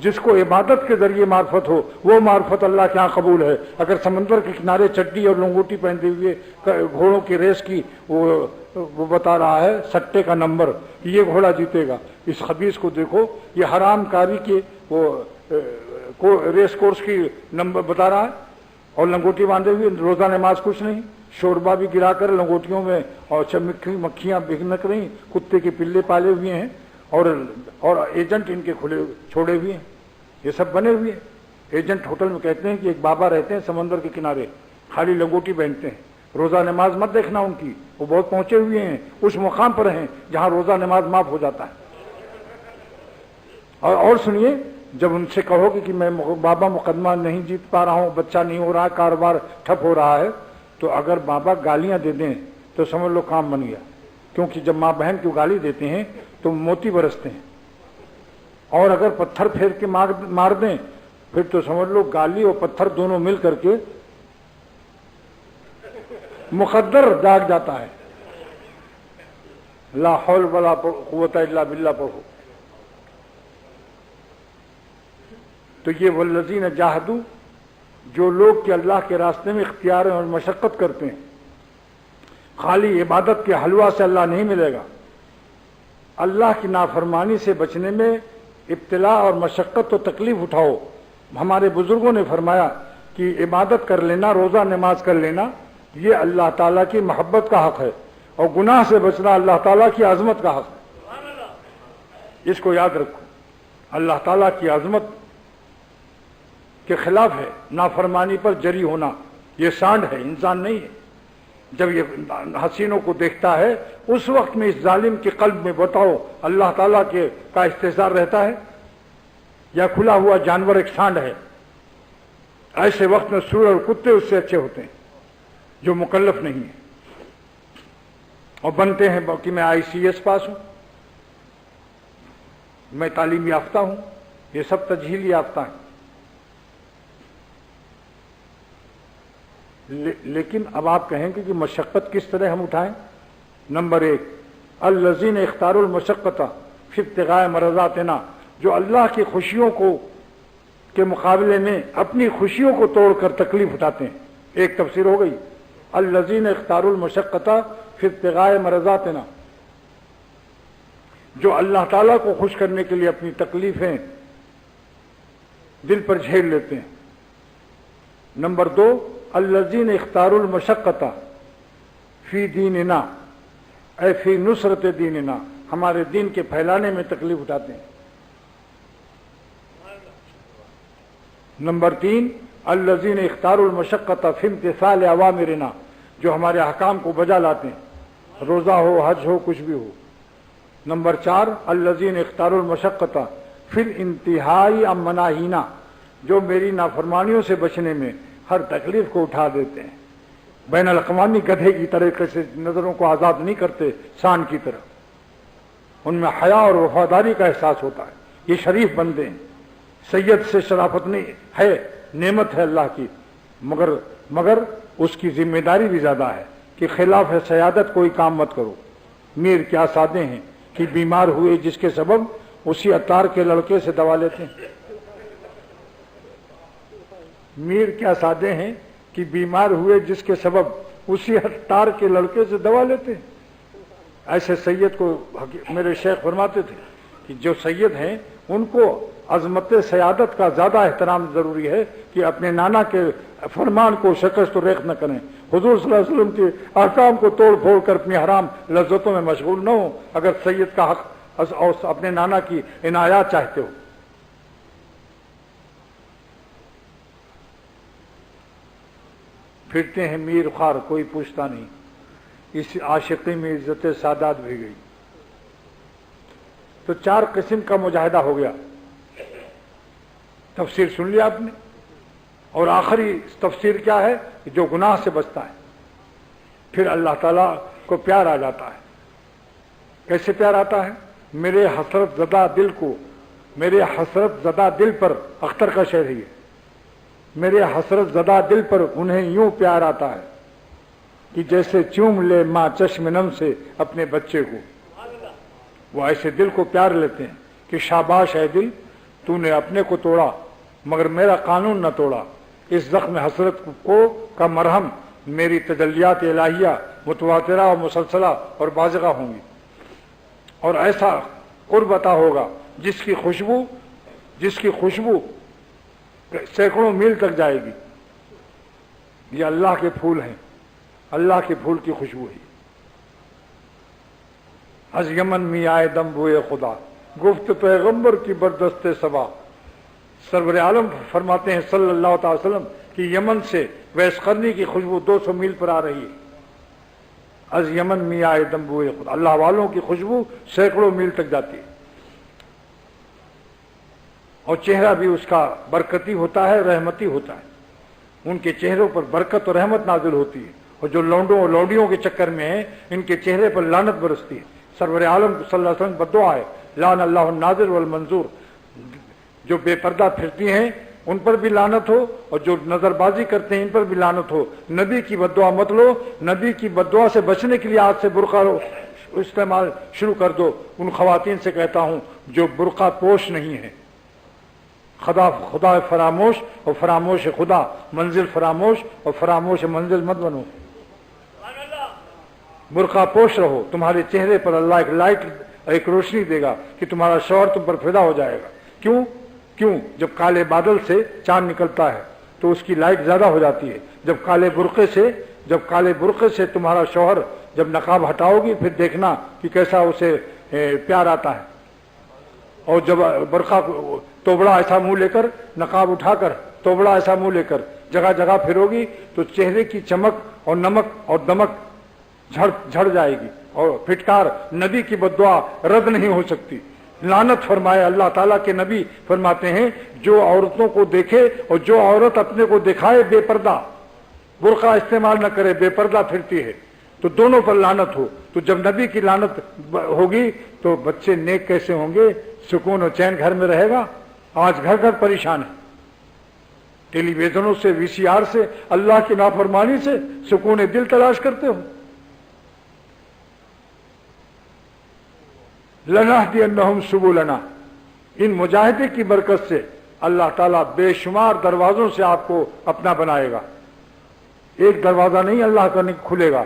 جس کو عبادت کے ذریعے معرفت ہو وہ معرفت اللہ کے ہاں قبول ہے. اگر سمندر کے کنارے چڈی اور لنگوٹی پہنتے ہوئے گھوڑوں کی ریس کی وہ بتا رہا ہے سٹے کا نمبر، یہ گھوڑا جیتے گا، اس خبیث کو دیکھو، یہ حرام کاری کے وہ ریس کورس کی نمبر بتا رہا ہے، اور لنگوٹی باندھے ہوئے روزہ نماز کچھ نہیں، شوربا بھی گرا کر لنگوٹیوں میں، اور مکھیاں بھنک رہی، کتے کے پلے پالے ہوئے ہیں، اور ایجنٹ ان کے کھلے چھوڑے ہوئے ہیں، یہ سب بنے ہوئے ہیں. ایجنٹ ہوٹل میں کہتے ہیں کہ ایک بابا رہتے ہیں سمندر کے کنارے، خالی لنگوٹی پہنتے ہیں، روزہ نماز مت دیکھنا ان کی، وہ بہت پہنچے ہوئے ہیں، اس مقام پر ہیں جہاں روزہ نماز معاف ہو جاتا ہے. اور سنیے، جب ان سے کہو کہ میں بابا مقدمہ نہیں جیت پا رہا ہوں، بچہ نہیں ہو رہا، کاروبار ٹھپ ہو رہا ہے، تو اگر بابا گالیاں دے دیں تو سمجھ لو کام بن گیا. کیونکہ جب ماں بہن کو گالی دیتے ہیں تو موتی برستے ہیں، اور اگر پتھر پھیر کے مار دیں پھر تو سمجھ لو گالی اور پتھر دونوں مل کر کے مقدر جاگ جاتا ہے. لا حول ولا قوت الا باللہ پڑھو. تو یہ والذین جاہدوا جو لوگ کہ اللہ کے راستے میں اختیار اور مشقت کرتے ہیں، خالی عبادت کے حلوہ سے اللہ نہیں ملے گا۔ اللہ کی نافرمانی سے بچنے میں ابتلا اور مشقت و تکلیف اٹھاؤ۔ ہمارے بزرگوں نے فرمایا کہ عبادت کر لینا، روزہ نماز کر لینا، یہ اللہ تعالیٰ کی محبت کا حق ہے، اور گناہ سے بچنا اللہ تعالیٰ کی عظمت کا حق ہے۔ اس کو یاد رکھو، اللہ تعالیٰ کی عظمت کے خلاف ہے نافرمانی پر جری ہونا۔ یہ سانڈ ہے، انسان نہیں ہے۔ جب یہ حسینوں کو دیکھتا ہے اس وقت میں اس ظالم کے قلب میں بتاؤ اللہ تعالیٰ کا استحضار رہتا ہے یا کھلا ہوا جانور ایک سانڈ ہے؟ ایسے وقت میں سور اور کتے اس سے اچھے ہوتے ہیں جو مکلف نہیں ہیں اور بنتے ہیں کہ میں ICS پاس ہوں، میں تعلیم یافتہ ہوں، یہ سب تجہیل یافتہ ہیں۔ لیکن اب آپ کہیں گے کہ مشقت کس طرح ہم اٹھائیں؟ نمبر 1، الذین اختاروا المشقۃ فی ابتغاء مرضاتنا، جو اللہ کی خوشیوں کے مقابلے میں اپنی خوشیوں کو توڑ کر تکلیف اٹھاتے ہیں۔ ایک تفسیر ہو گئی، الذین اختاروا المشقۃ فی ابتغاء مرضاتنا، جو اللہ تعالیٰ کو خوش کرنے کے لیے اپنی تکلیفیں دل پر جھیل لیتے ہیں۔ نمبر 2، الذین اختاروا المشقۃ فی دیننا، اے فی نصرت دیننا، ہمارے دین کے پھیلانے میں تکلیف اٹھاتے ہیں۔ نمبر 3، الذین اختاروا المشقۃ فی امتثال اوامرنا، جو ہمارے احکام کو بجا لاتے ہیں، روزہ ہو، حج ہو، کچھ بھی ہو۔ نمبر 4، الذین اختاروا المشقۃ فی الانتہاء عن مناہینا، جو میری نافرمانیوں سے بچنے میں ہر تکلیف کو اٹھا دیتے ہیں، بین الاقوامی گدھے کی طریقے سے نظروں کو آزاد نہیں کرتے، سان کی طرح، ان میں حیا اور وفاداری کا احساس ہوتا ہے۔ یہ شریف بندے ہیں۔ سید سے شرافت نہیں ہے، نعمت ہے اللہ کی، مگر اس کی ذمہ داری بھی زیادہ ہے کہ خلاف سیادت کوئی کام مت کرو۔ میر کیا سادے ہیں کہ بیمار ہوئے جس کے سبب اسی عطار کے لڑکے سے دوا لیتے ہیں۔ میر کیا سادے ہیں کہ بیمار ہوئے جس کے سبب اسی عطار کے لڑکے سے دوا لیتے ہیں۔ ایسے سید کو میرے شیخ فرماتے تھے کہ جو سید ہیں ان کو عظمت سیادت کا زیادہ احترام ضروری ہے کہ اپنے نانا کے فرمان کو شکست و ریخت نہ کریں، حضور صلی اللہ علیہ وسلم کے احکام کو توڑ پھوڑ کر اپنی حرام لذتوں میں مشغول نہ ہو، اگر سید کا حق اور اپنے نانا کی عنایات چاہتے ہو۔ پھرتے ہیں میر خوار، کوئی پوچھتا نہیں، اس عاشقی میں عزت سادات بھی گئی۔ تو 4 قسم کا مجاہدہ ہو گیا۔ تفسیر سن لیا آپ نے، اور آخری تفسیر کیا ہے؟ جو گناہ سے بچتا ہے پھر اللہ تعالیٰ کو پیار آ جاتا ہے۔ کیسے پیار آتا ہے؟ میرے حسرت زدہ دل کو، میرے حسرت زدہ دل پر، اختر کا شعر ہے یہ، میرے حسرت زدہ دل پر انہیں یوں پیار آتا ہے کہ جیسے چوم لے ماں چشم نم سے اپنے بچے کو۔ وہ ایسے دل کو پیار لیتے ہیں کہ شاباش ہے دل، تو نے اپنے کو توڑا مگر میرا قانون نہ توڑا۔ اس زخم حسرت کو کا مرہم میری تجلیات الہیہ متواترہ اور مسلسلہ اور بازغہ ہوں گی، اور ایسا قرب عطا ہوگا جس کی خوشبو سینکڑوں میل تک جائے گی۔ یہ اللہ کے پھول ہیں، اللہ کے پھول کی خوشبو ہے۔ از یمن میں آئے دم بوئے خدا، گفت پیغمبر کی بردست صبا۔ سرور عالم فرماتے ہیں صلی اللہ تعالی وسلم کہ یمن سے ویس قرنی کی خوشبو 200 میل پر آ رہی ہے۔ از یمن میں آئے دم بوئے خدا، اللہ والوں کی خوشبو سینکڑوں میل تک جاتی ہے، اور چہرہ بھی اس کا برکتی ہوتا ہے، رحمتی ہوتا ہے۔ ان کے چہروں پر برکت اور رحمت نازل ہوتی ہے، اور جو لونڈوں اور لوڈیوں کے چکر میں ہیں ان کے چہرے پر لعنت برستی ہے۔ سرور عالم صلی اللہ علیہ وسلم بدعا ہے، لعن اللہ الناظر والمنظور، جو بے پردہ پھرتی ہیں ان پر بھی لعنت ہو، اور جو نظر بازی کرتے ہیں ان پر بھی لعنت ہو۔ نبی کی بدعا مت لو، نبی کی بدعا سے بچنے کے لیے آج سے برقع استعمال شروع کر دو۔ ان خواتین سے کہتا ہوں جو برقع پوش نہیں ہیں، خدا فراموش اور فراموش خدا، منزل فراموش اور فراموش منزل مت بنو۔ برقع پوش رہو، تمہارے چہرے پر اللہ ایک لائٹ، ایک روشنی دے گا کہ تمہارا شوہر تم پر فدا ہو جائے گا۔ کیوں؟ جب کالے بادل سے چاند نکلتا ہے تو اس کی لائٹ زیادہ ہو جاتی ہے۔ جب کالے برقعے سے تمہارا شوہر جب نقاب ہٹاؤ گی پھر دیکھنا کہ کیسا اسے پیار آتا ہے۔ اور جب برقع توبڑا ایسا منہ لے کر، نقاب اٹھا کر توبڑا ایسا منہ لے کر جگہ جگہ پھرو گی تو چہرے کی چمک اور نمک اور دمک جھڑ جائے گی، اور پھٹکار نبی کی بددعا رد نہیں ہو سکتی۔ لعنت فرمائے اللہ تعالیٰ کے نبی فرماتے ہیں جو عورتوں کو دیکھے اور جو عورت اپنے کو دکھائے بے پردہ، برقع استعمال نہ کرے، بے پردہ پھرتی ہے، تو دونوں پر لعنت ہو۔ تو جب نبی کی لعنت ہوگی تو بچے نیک کیسے ہوں گے؟ سکون و چین گھر میں رہے گا؟ آج گھر گھر پریشان ہے، ٹیلی ویژنوں سے، وی سی آر سے، اللہ کی نافرمانی سے سکون دل تلاش کرتے ہو۔ لنہدینہم سبلنا، ان مجاہدے کی برکت سے اللہ تعالیٰ بے شمار دروازوں سے آپ کو اپنا بنائے گا۔ ایک دروازہ نہیں اللہ کا کھلے گا،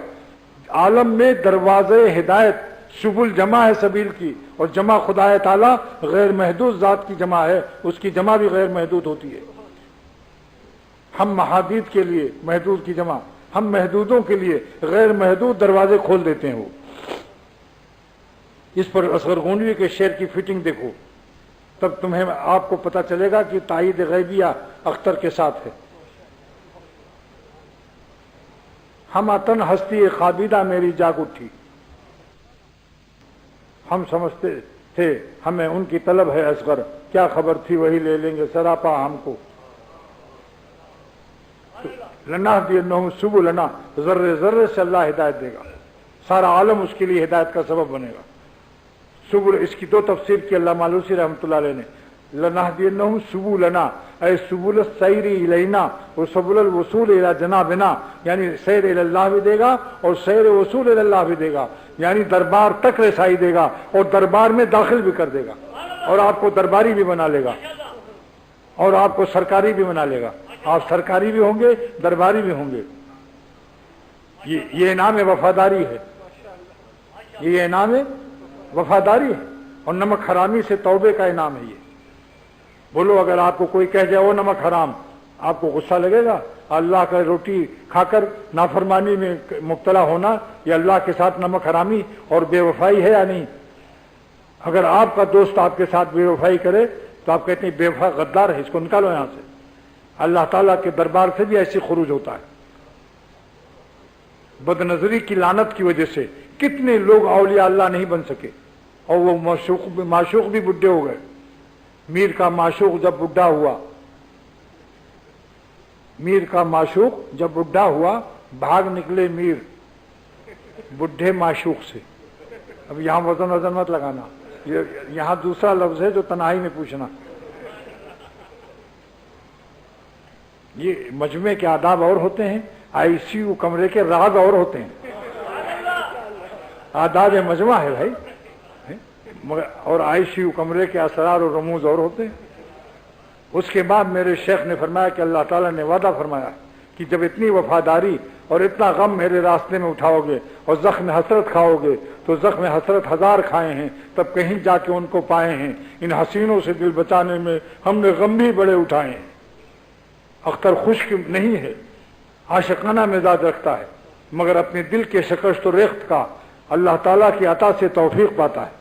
عالم میں دروازے ہدایت سبل جمع ہے سبیل کی، اور جمع خدا تعالیٰ غیر محدود ذات کی جمع ہے، اس کی جمع بھی غیر محدود ہوتی ہے۔ ہم محادید کے لیے محدود کی جمع، ہم محدودوں کے لیے غیر محدود دروازے کھول دیتے ہیں۔ وہ اس پر اصغر گونوی کے شعر کی فٹنگ دیکھو، تب تمہیں آپ کو پتہ چلے گا کہ تائید غیبیہ اختر کے ساتھ ہے۔ ہم اتن ہستی خابیدہ میری جاگ اٹھی، ہم سمجھتے تھے ہمیں ان کی طلب ہے اصغر، کیا خبر تھی وہی لے لیں گے سراپا ہم کو۔ لنہدینہم سبلنا، ذرے ذرے سے اللہ ہدایت دے گا، سارا عالم اس کے لیے ہدایت کا سبب بنے گا۔ سبل، اس کی دو تفسیر کی علامہ علوسی رحمۃ اللہ علیہ نے۔ لنہدینہم سبلنا اے سبل السیر الینا و سبل الوصول الی جنابنا، یعنی سیر الی اللہ بھی دے گا اور سیر وصول الی اللہ بھی دے گا، یعنی دربار تک رسائی دے گا اور دربار میں داخل بھی کر دے گا، اور آپ کو درباری بھی بنا لے گا اور آپ کو سرکاری بھی بنا لے گا۔ آپ سرکاری بھی ہوں گے، درباری بھی ہوں گے۔ یہ انعام وفاداری ہے، یہ انعام وفاداری ہے، اور نمک حرامی سے توبے کا انعام ہے۔ یہ بولو، اگر آپ کو کوئی کہہ جائے وہ نمک حرام، آپ کو غصہ لگے گا؟ اللہ کا روٹی کھا کر نافرمانی میں مبتلا ہونا یہ اللہ کے ساتھ نمک حرامی اور بے وفائی ہے یا نہیں؟ اگر آپ کا دوست آپ کے ساتھ بے وفائی کرے تو آپ کہتے ہیں بے وفا غدار ہے، اس کو نکالو یہاں سے۔ اللہ تعالیٰ کے دربار سے بھی ایسی خروج ہوتا ہے۔ بد نظری کی لعنت کی وجہ سے کتنے لوگ اولیاء اللہ نہیں بن سکے، اور وہ معشوق بھی بڈھے ہو گئے۔ میر کا معشوق جب بڈھا ہوا، بھاگ نکلے میر بڈھے معشوق سے۔ اب یہاں وزن مت لگانا، یہاں دوسرا لفظ ہے جو تنہائی میں پوچھنا۔ یہ مجمع کے آداب اور ہوتے ہیں، آئی سی یو کمرے کے راز اور ہوتے ہیں۔ آداب مجمع ہے بھائی، اور آئی سی یو کمرے کے اسرار و رموز اور ہوتے ہیں۔ اس کے بعد میرے شیخ نے فرمایا کہ اللہ تعالیٰ نے وعدہ فرمایا کہ جب اتنی وفاداری اور اتنا غم میرے راستے میں اٹھاؤ گے اور زخم حسرت کھاؤ گے تو زخم حسرت 1000 کھائے ہیں تب کہیں جا کے ان کو پائے ہیں۔ ان حسینوں سے دل بچانے میں ہم نے غم بھی بڑے اٹھائے ہیں۔ اختر خشک نہیں ہے، عاشقانہ مزاج رکھتا ہے، مگر اپنے دل کے شکست و ریخت کا اللہ تعالیٰ کی عطا سے توفیق پاتا ہے۔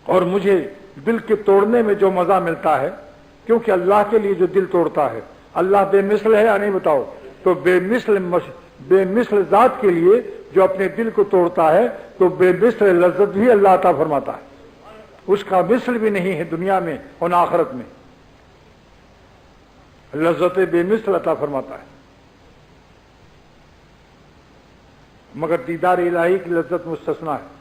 اور مجھے دل کے توڑنے میں جو مزہ ملتا ہے، کیونکہ اللہ کے لیے جو دل توڑتا ہے، اللہ بے مثل ہے یا نہیں بتاؤ؟ تو بے مثل ذات کے لیے جو اپنے دل کو توڑتا ہے تو بے مثل لذت بھی اللہ عطا فرماتا ہے، اس کا مثل بھی نہیں ہے دنیا میں اور آخرت میں، لذت بے مثل عطا فرماتا ہے۔ مگر دیدار الہی کی لذت مستثنا ہے،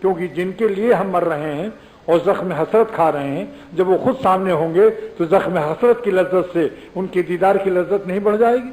کیونکہ جن کے لیے ہم مر رہے ہیں اور زخم حسرت کھا رہے ہیں، جب وہ خود سامنے ہوں گے تو زخم حسرت کی لذت سے ان کے دیدار کی لذت نہیں بڑھ جائے گی؟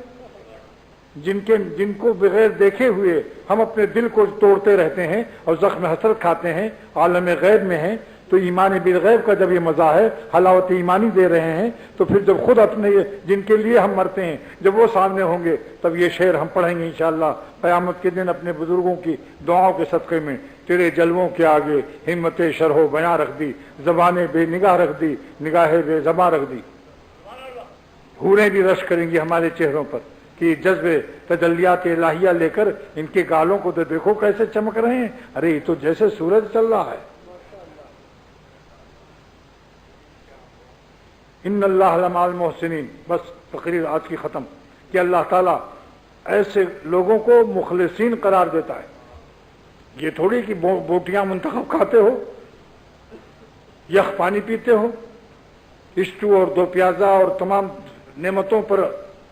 جن کو بغیر دیکھے ہوئے ہم اپنے دل کو توڑتے رہتے ہیں اور زخم حسرت کھاتے ہیں، عالم غیب میں ہیں، تو ایمان بالغیب کا جب یہ مزہ ہے، حلاوت ایمانی دے رہے ہیں، تو پھر جب خود اپنے جن کے لیے ہم مرتے ہیں جب وہ سامنے ہوں گے تب یہ شعر ہم پڑھیں گے انشاءاللہ قیامت کے دن اپنے بزرگوں کی دعاؤں کے صدقے میں۔ تیرے جلووں کے آگے ہمت شرح و بیاں رکھ دی، زبانیں بے نگاہ رکھ دی، نگاہیں بے زباں رکھ دی۔ حوریں بھی رش کریں گی ہمارے چہروں پر کہ جذبے تجلیات الہیہ لے کر ان کے گالوں کو تو دیکھو کیسے چمک رہے ہیں، ارے یہ تو جیسے سورج چل رہا ہے۔ ان اللہ لمع المحسنین، بس تقریر آج کی ختم کہ اللہ تعالیٰ ایسے لوگوں کو مخلصین قرار دیتا ہے۔ یہ تھوڑی کہ بوٹیاں منتخب کھاتے ہو، یخ پانی پیتے ہو، اسٹو اور دو پیازا اور تمام نعمتوں پر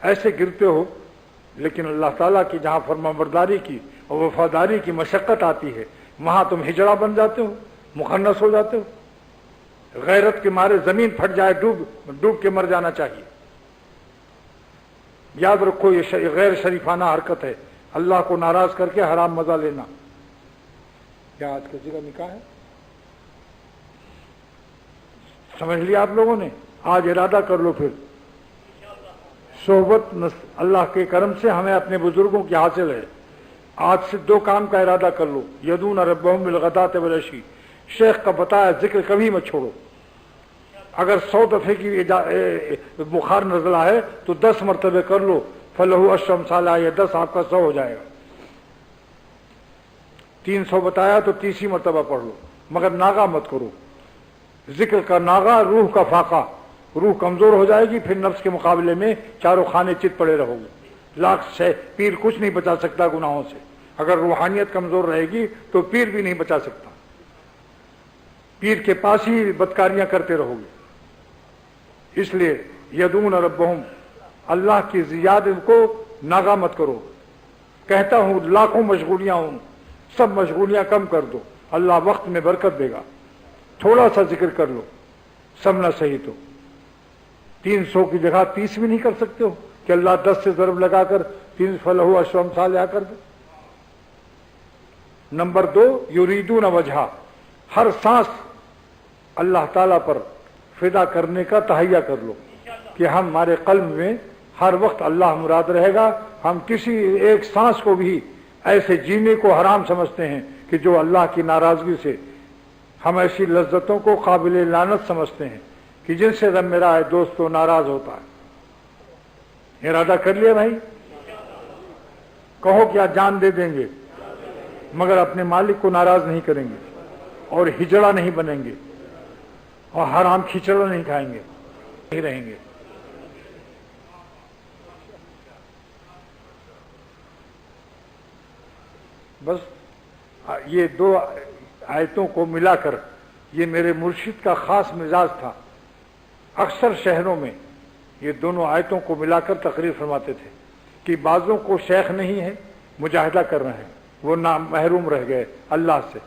ایسے گرتے ہو، لیکن اللہ تعالیٰ کی جہاں فرمانبرداری کی اور وفاداری کی مشقت آتی ہے وہاں تم ہجڑا بن جاتے ہو، مخنث ہو جاتے ہو۔ غیرت کے مارے زمین پھٹ جائے ڈوب کے مر جانا چاہیے۔ یاد رکھو یہ غیر شریفانہ حرکت ہے، اللہ کو ناراض کر کے حرام مزہ لینا۔ کیا آج کسی کا نکاح ہے؟ سمجھ لیا آپ لوگوں نے؟ آج ارادہ کر لو پھر صحبت اللہ کے کرم سے ہمیں اپنے بزرگوں کی حاصل ہے۔ آج سے 2 کام کا ارادہ کر لو، یدون ربہم بالغداۃ والعشی، شیخ کا بتایا ذکر کبھی مت چھوڑو۔ اگر 100 دفعے کی بخار نزلہ ہے تو 10 مرتبہ کر لو، فلہو اشرم صالح، یہ 10 آپ کا 100 ہو جائے گا۔ 300 بتایا تو 30 مرتبہ پڑھ لو، مگر ناغہ مت کرو۔ ذکر کا ناغہ روح کا فاقہ، روح کمزور ہو جائے گی، پھر نفس کے مقابلے میں چاروں خانے چت پڑے رہو گے۔ لاکھ سے پیر کچھ نہیں بچا سکتا گناہوں سے، اگر روحانیت کمزور رہے گی تو پیر بھی نہیں بچا سکتا، پیر کے پاس ہی بدکاریاں کرتے رہو گے۔ اس لیے یدون ربہم، اللہ کی زیادت کو ناغہ مت کرو۔ کہتا ہوں لاکھوں مشغولیاں ہوں، سب مشغولیاں کم کر دو، اللہ وقت میں برکت دے گا۔ تھوڑا سا ذکر کر لو، سب نہ صحیح تو 300 کی جگہ 30 بھی نہیں کر سکتے ہو کہ اللہ 10 سے ضرب لگا کر 3 فلہو اشرم صالح کر دے۔ نمبر 2، یریدون وجہہ، ہر سانس اللہ تعالیٰ پر فدا کرنے کا تہیہ کر لو کہ ہمارے قلب میں ہر وقت اللہ مراد رہے گا۔ ہم کسی ایک سانس کو بھی ایسے جینے کو حرام سمجھتے ہیں کہ جو اللہ کی ناراضگی سے، ہم ایسی لذتوں کو قابل لعنت سمجھتے ہیں کہ جن سے رب میرا ہے دوست تو ناراض ہوتا ہے۔ ارادہ کر لیا بھائی؟ کہو کیا جان دے دیں گے مگر اپنے مالک کو ناراض نہیں کریں گے، اور ہجڑا نہیں بنیں گے، اور حرام کھچڑا نہیں کھائیں گے، نہیں رہیں گے۔ بس یہ 2 آیتوں کو ملا کر یہ میرے مرشد کا خاص مزاج تھا۔ اکثر شہروں میں یہ دونوں آیتوں کو ملا کر تقریر فرماتے تھے کہ بعضوں کو شیخ نہیں ہے، مجاہدہ کر رہے ہیں، وہ محروم رہ گئے اللہ سے،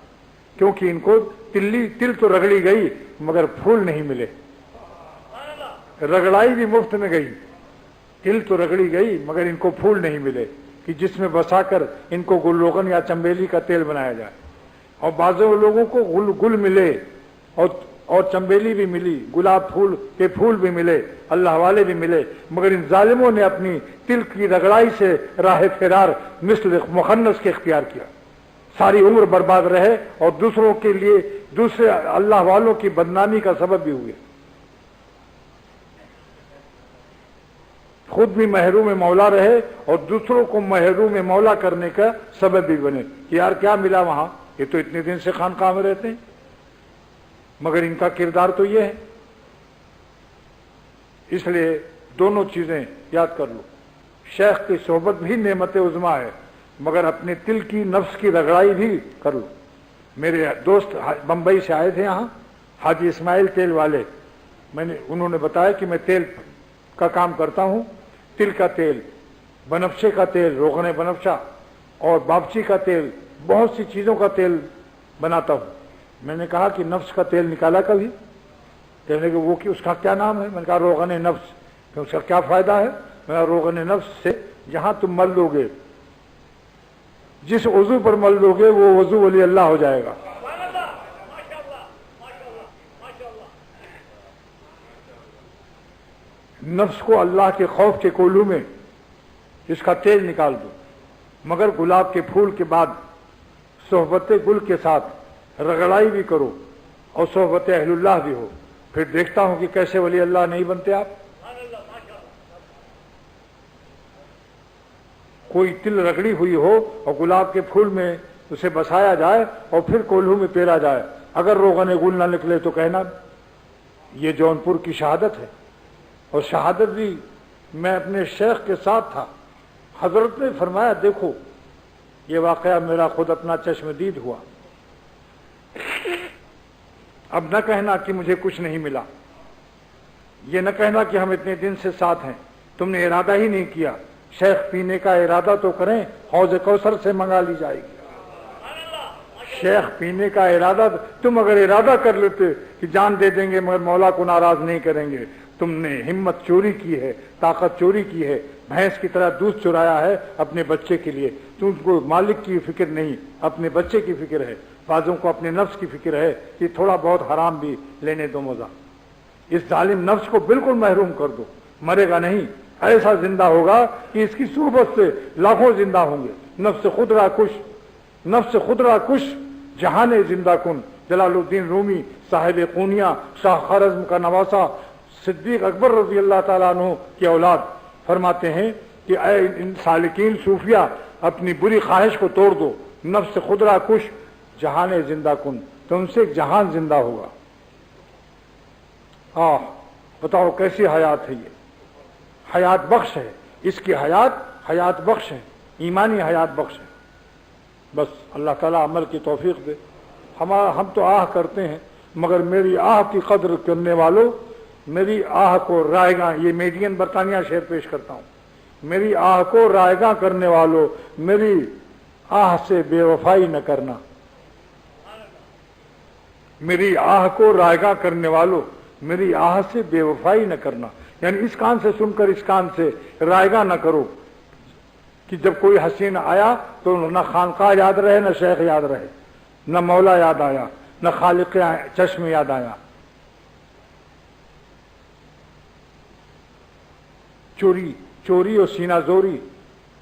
کیونکہ ان کو تل تو رگڑی گئی مگر پھول نہیں ملے۔ رگڑائی بھی مفت میں گئی، تل تو رگڑی گئی مگر ان کو پھول نہیں ملے کہ جس میں بسا کر ان کو گل روغن یا چنبیلی کا تیل بنایا جائے۔ اور بعضوں لوگوں کو گل ملے اور چنبیلی بھی ملی، گلاب پھول کے پھول بھی ملے، اللہ والے بھی ملے، مگر ان ظالموں نے اپنی تل کی رگڑائی سے راہ فرار مثل مخنث کے اختیار کیا، ساری عمر برباد رہے اور دوسروں کے لیے دوسرے اللہ والوں کی بدنامی کا سبب بھی ہوئے، خود بھی محروم مولا رہے اور دوسروں کو محروم مولا کرنے کا سبب بھی بنے۔ یار کیا ملا وہاں، یہ تو اتنے دن سے خانقاہ میں رہتے ہیں، مگر ان کا کردار تو یہ ہے۔ اس لیے دونوں چیزیں یاد کر لو، شیخ کی صحبت بھی نعمت عظمیٰ ہے، مگر اپنے دل کی نفس کی رگڑائی بھی کر لو۔ میرے دوست بمبئی سے آئے تھے یہاں، حاجی اسماعیل تیل والے، انہوں نے بتایا کہ میں تیل کا کام کرتا ہوں، تل کا تیل، بنفشے کا تیل، روغن بنفشہ اور باپچی کا تیل، بہت سی چیزوں کا تیل بناتا ہوں۔ میں نے کہا کہ نفس کا تیل نکالا کبھی؟ کہنے کہ وہ کہ اس کا کیا نام ہے؟ میں نے کہا روغن نفس۔ کہ اس کا کیا فائدہ ہے؟ میں نے کہا روغن نفس سے جہاں تم مل لو گے، جس وضو پر مل لو گے وہ وضو ولی اللہ ہو جائے گا۔ نفس کو اللہ کے خوف کے کولو میں اس کا تیل نکال دو، مگر گلاب کے پھول کے بعد صحبت گل کے ساتھ رگڑائی بھی کرو اور صحبت اہل اللہ بھی ہو، پھر دیکھتا ہوں کہ کیسے ولی اللہ نہیں بنتے آپ۔ کوئی تل رگڑی ہوئی ہو اور گلاب کے پھول میں اسے بسایا جائے اور پھر کولہو میں پیرا جائے، اگر روغن گل نہ نکلے تو کہنا یہ جونپور کی شہادت ہے۔ اور شہادت بھی میں اپنے شیخ کے ساتھ تھا، حضرت نے فرمایا دیکھو یہ واقعہ میرا خود اپنا چشم دید ہوا، اب نہ کہنا کہ مجھے کچھ نہیں ملا، یہ نہ کہنا کہ ہم اتنے دن سے ساتھ ہیں، تم نے ارادہ ہی نہیں کیا، شیخ پینے کا ارادہ تو کریں، حوض کوثر سے منگا لی جائے گی۔ شیخ پینے کا ارادہ، تم اگر ارادہ کر لیتے کہ جان دے دیں گے مگر مولا کو ناراض نہیں کریں گے، تم نے ہمت چوری کی ہے، طاقت چوری کی ہے، بھینس کی طرح دودھ چرایا ہے اپنے بچے کے لیے، تم کو مالک کی فکر نہیں، اپنے بچے کی فکر ہے، بعضوں کو اپنے نفس کی فکر ہے کہ تھوڑا بہت حرام بھی لینے دو مزہ۔ اس ظالم نفس کو بالکل محروم کر دو، مرے گا نہیں، ایسا زندہ ہوگا کہ اس کی صحبت سے لاکھوں زندہ ہوں گے۔ نفس خود را کش، نفس خود را کش، جہان زندہ کن۔ جلال الدین رومی صاحب قونیہ، شاہ خوارزم کا نواسہ، صدیق اکبر رضی اللہ تعالیٰ عنہ کی اولاد فرماتے ہیں کہ اے ان سالکین صوفیہ، اپنی بری خواہش کو توڑ دو، نفس خود را کش، جہان زندہ کن، تم سے جہان زندہ ہوگا۔ بتاؤ کیسی حیات ہے یہ، حیات بخش ہے، اس کی حیات بخش ہے، ایمانی حیات بخش ہے۔ بس اللہ تعالیٰ عمل کی توفیق دے۔ ہم تو آہ کرتے ہیں، مگر میری آہ کی قدر کرنے والوں، میری آہ کو رائے گاں، یہ میڈین برطانیہ شعر پیش کرتا ہوں، میری آہ کو رائے گاں کرنے والوں، میری آہ سے بے وفائی نہ کرنا، میری آہ کو رائے گاں کرنے والوں، میری آہ سے بے وفائی نہ کرنا، یعنی اس کان سے سن کر اس کان سے رائے گاں نہ کرو کہ جب کوئی حسین آیا تو نہ خانقاہ یاد رہے، نہ شیخ یاد رہے، نہ مولا یاد آیا، نہ خالق چشم یاد آیا۔ چوری اور سینہ زوری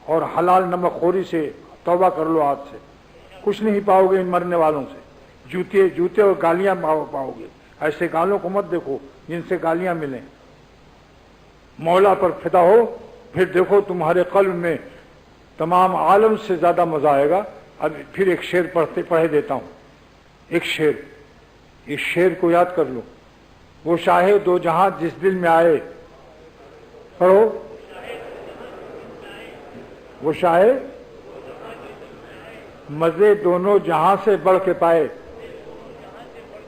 اور حلال نمک خوری سے توبہ کر لو آج سے، کچھ نہیں پاؤ گے ان مرنے والوں سے، جوتے اور گالیاں پاؤ گے۔ ایسے گالوں کو مت دیکھو جن سے گالیاں ملیں، مولا پر فدا ہو، پھر دیکھو تمہارے قلب میں تمام عالم سے زیادہ مزہ آئے گا۔ اب پھر ایک شعر پڑھے دیتا ہوں، ایک شعر، اس شعر کو یاد کر لو۔ وہ شاہ دو جہاں جس دل میں آئے، پڑھو، وہ شاہ مزے دونوں جہاں سے بڑھ کے پائے۔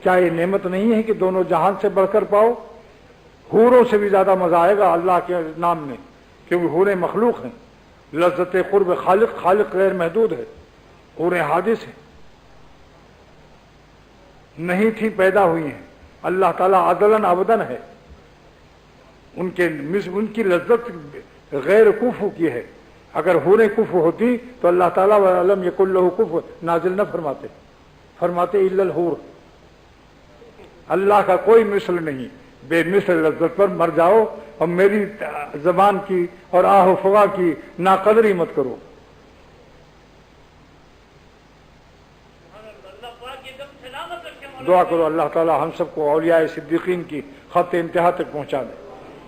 کیا یہ نعمت نہیں ہے کہ دونوں جہان سے بڑھ کر پاؤ؟ حوروں سے بھی زیادہ مزہ آئے گا اللہ کے نام میں، کیونکہ حوریں مخلوق ہیں، لذت قرب خالق غیر محدود ہے، حوریں حادث ہیں، نہیں تھی پیدا ہوئی ہیں، اللہ تعالیٰ عدلاً ابداً ہے، ان کی لذت غیر کفو کی ہے۔ اگر حوریں کفو ہوتی تو اللہ تعالیٰ وَلَمْ يَكُنْ لَهُ کفو نازل نہ فرماتے الا الحور۔ اللہ کا کوئی مثل نہیں، بے مثل لذت پر مر جاؤ اور میری زبان کی اور آہ و فغاں کی ناقدری مت کرو۔ دعا کرو اللہ تعالیٰ ہم سب کو اولیاء صدیقین کی خط انتہا تک پہنچا دے،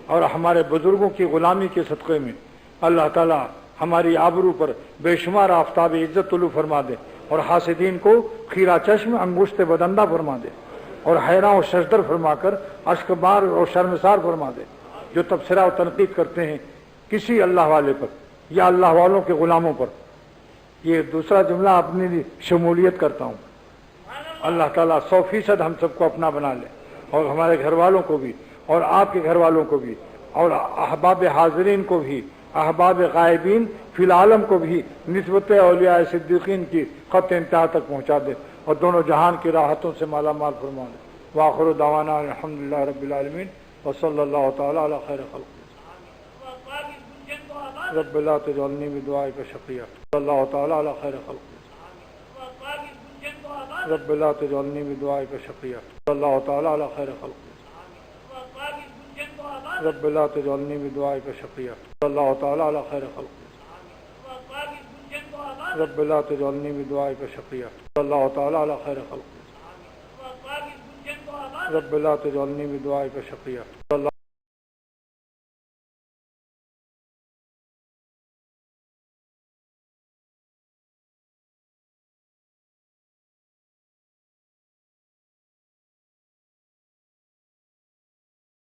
اور ہمارے بزرگوں کی غلامی کے صدقے میں اللہ تعالیٰ ہماری آبرو پر بے شمار آفتاب عزت طلوع فرما دے، اور حاسدین کو خیرہ چشم انگشت بدندہ فرما دے، اور حیراں و ششدر فرما کر اشک بار اور شرمسار فرما دے۔ جو تبصرہ و تنقید کرتے ہیں کسی اللہ والے پر یا اللہ والوں کے غلاموں پر، یہ دوسرا جملہ اپنی شمولیت کرتا ہوں، اللہ تعالیٰ 100% ہم سب کو اپنا بنا لے، اور ہمارے گھر والوں کو بھی، اور آپ کے گھر والوں کو بھی، اور احباب حاضرین کو بھی، احباب غائبین فی العالم کو بھی نسبت اولیاء صدیقین کی خط انتہا تک پہنچا دے، اور دونوں جہان کی راحتوں سے مالا مال فرما دے۔ وآخر دعوانا الحمدللہ رب العالمین، وصلی اللہ تعالی علی خیر خلق۔ رب لا تجعلنی بدعائک شقیا اللہ تعالی علی خیر خلق رب لا تجعلنی بدعائک شقیا اللہ تعالی علی خیر خلق رب لا تجعلنی بدعائک شقیا اللہ تعالی علی خیر خلق رب لا تجعلنی بدعائک شقیا اللہ تعالی علی خیر خلق رب لا تجعلنی بدعائک شقیا اللہ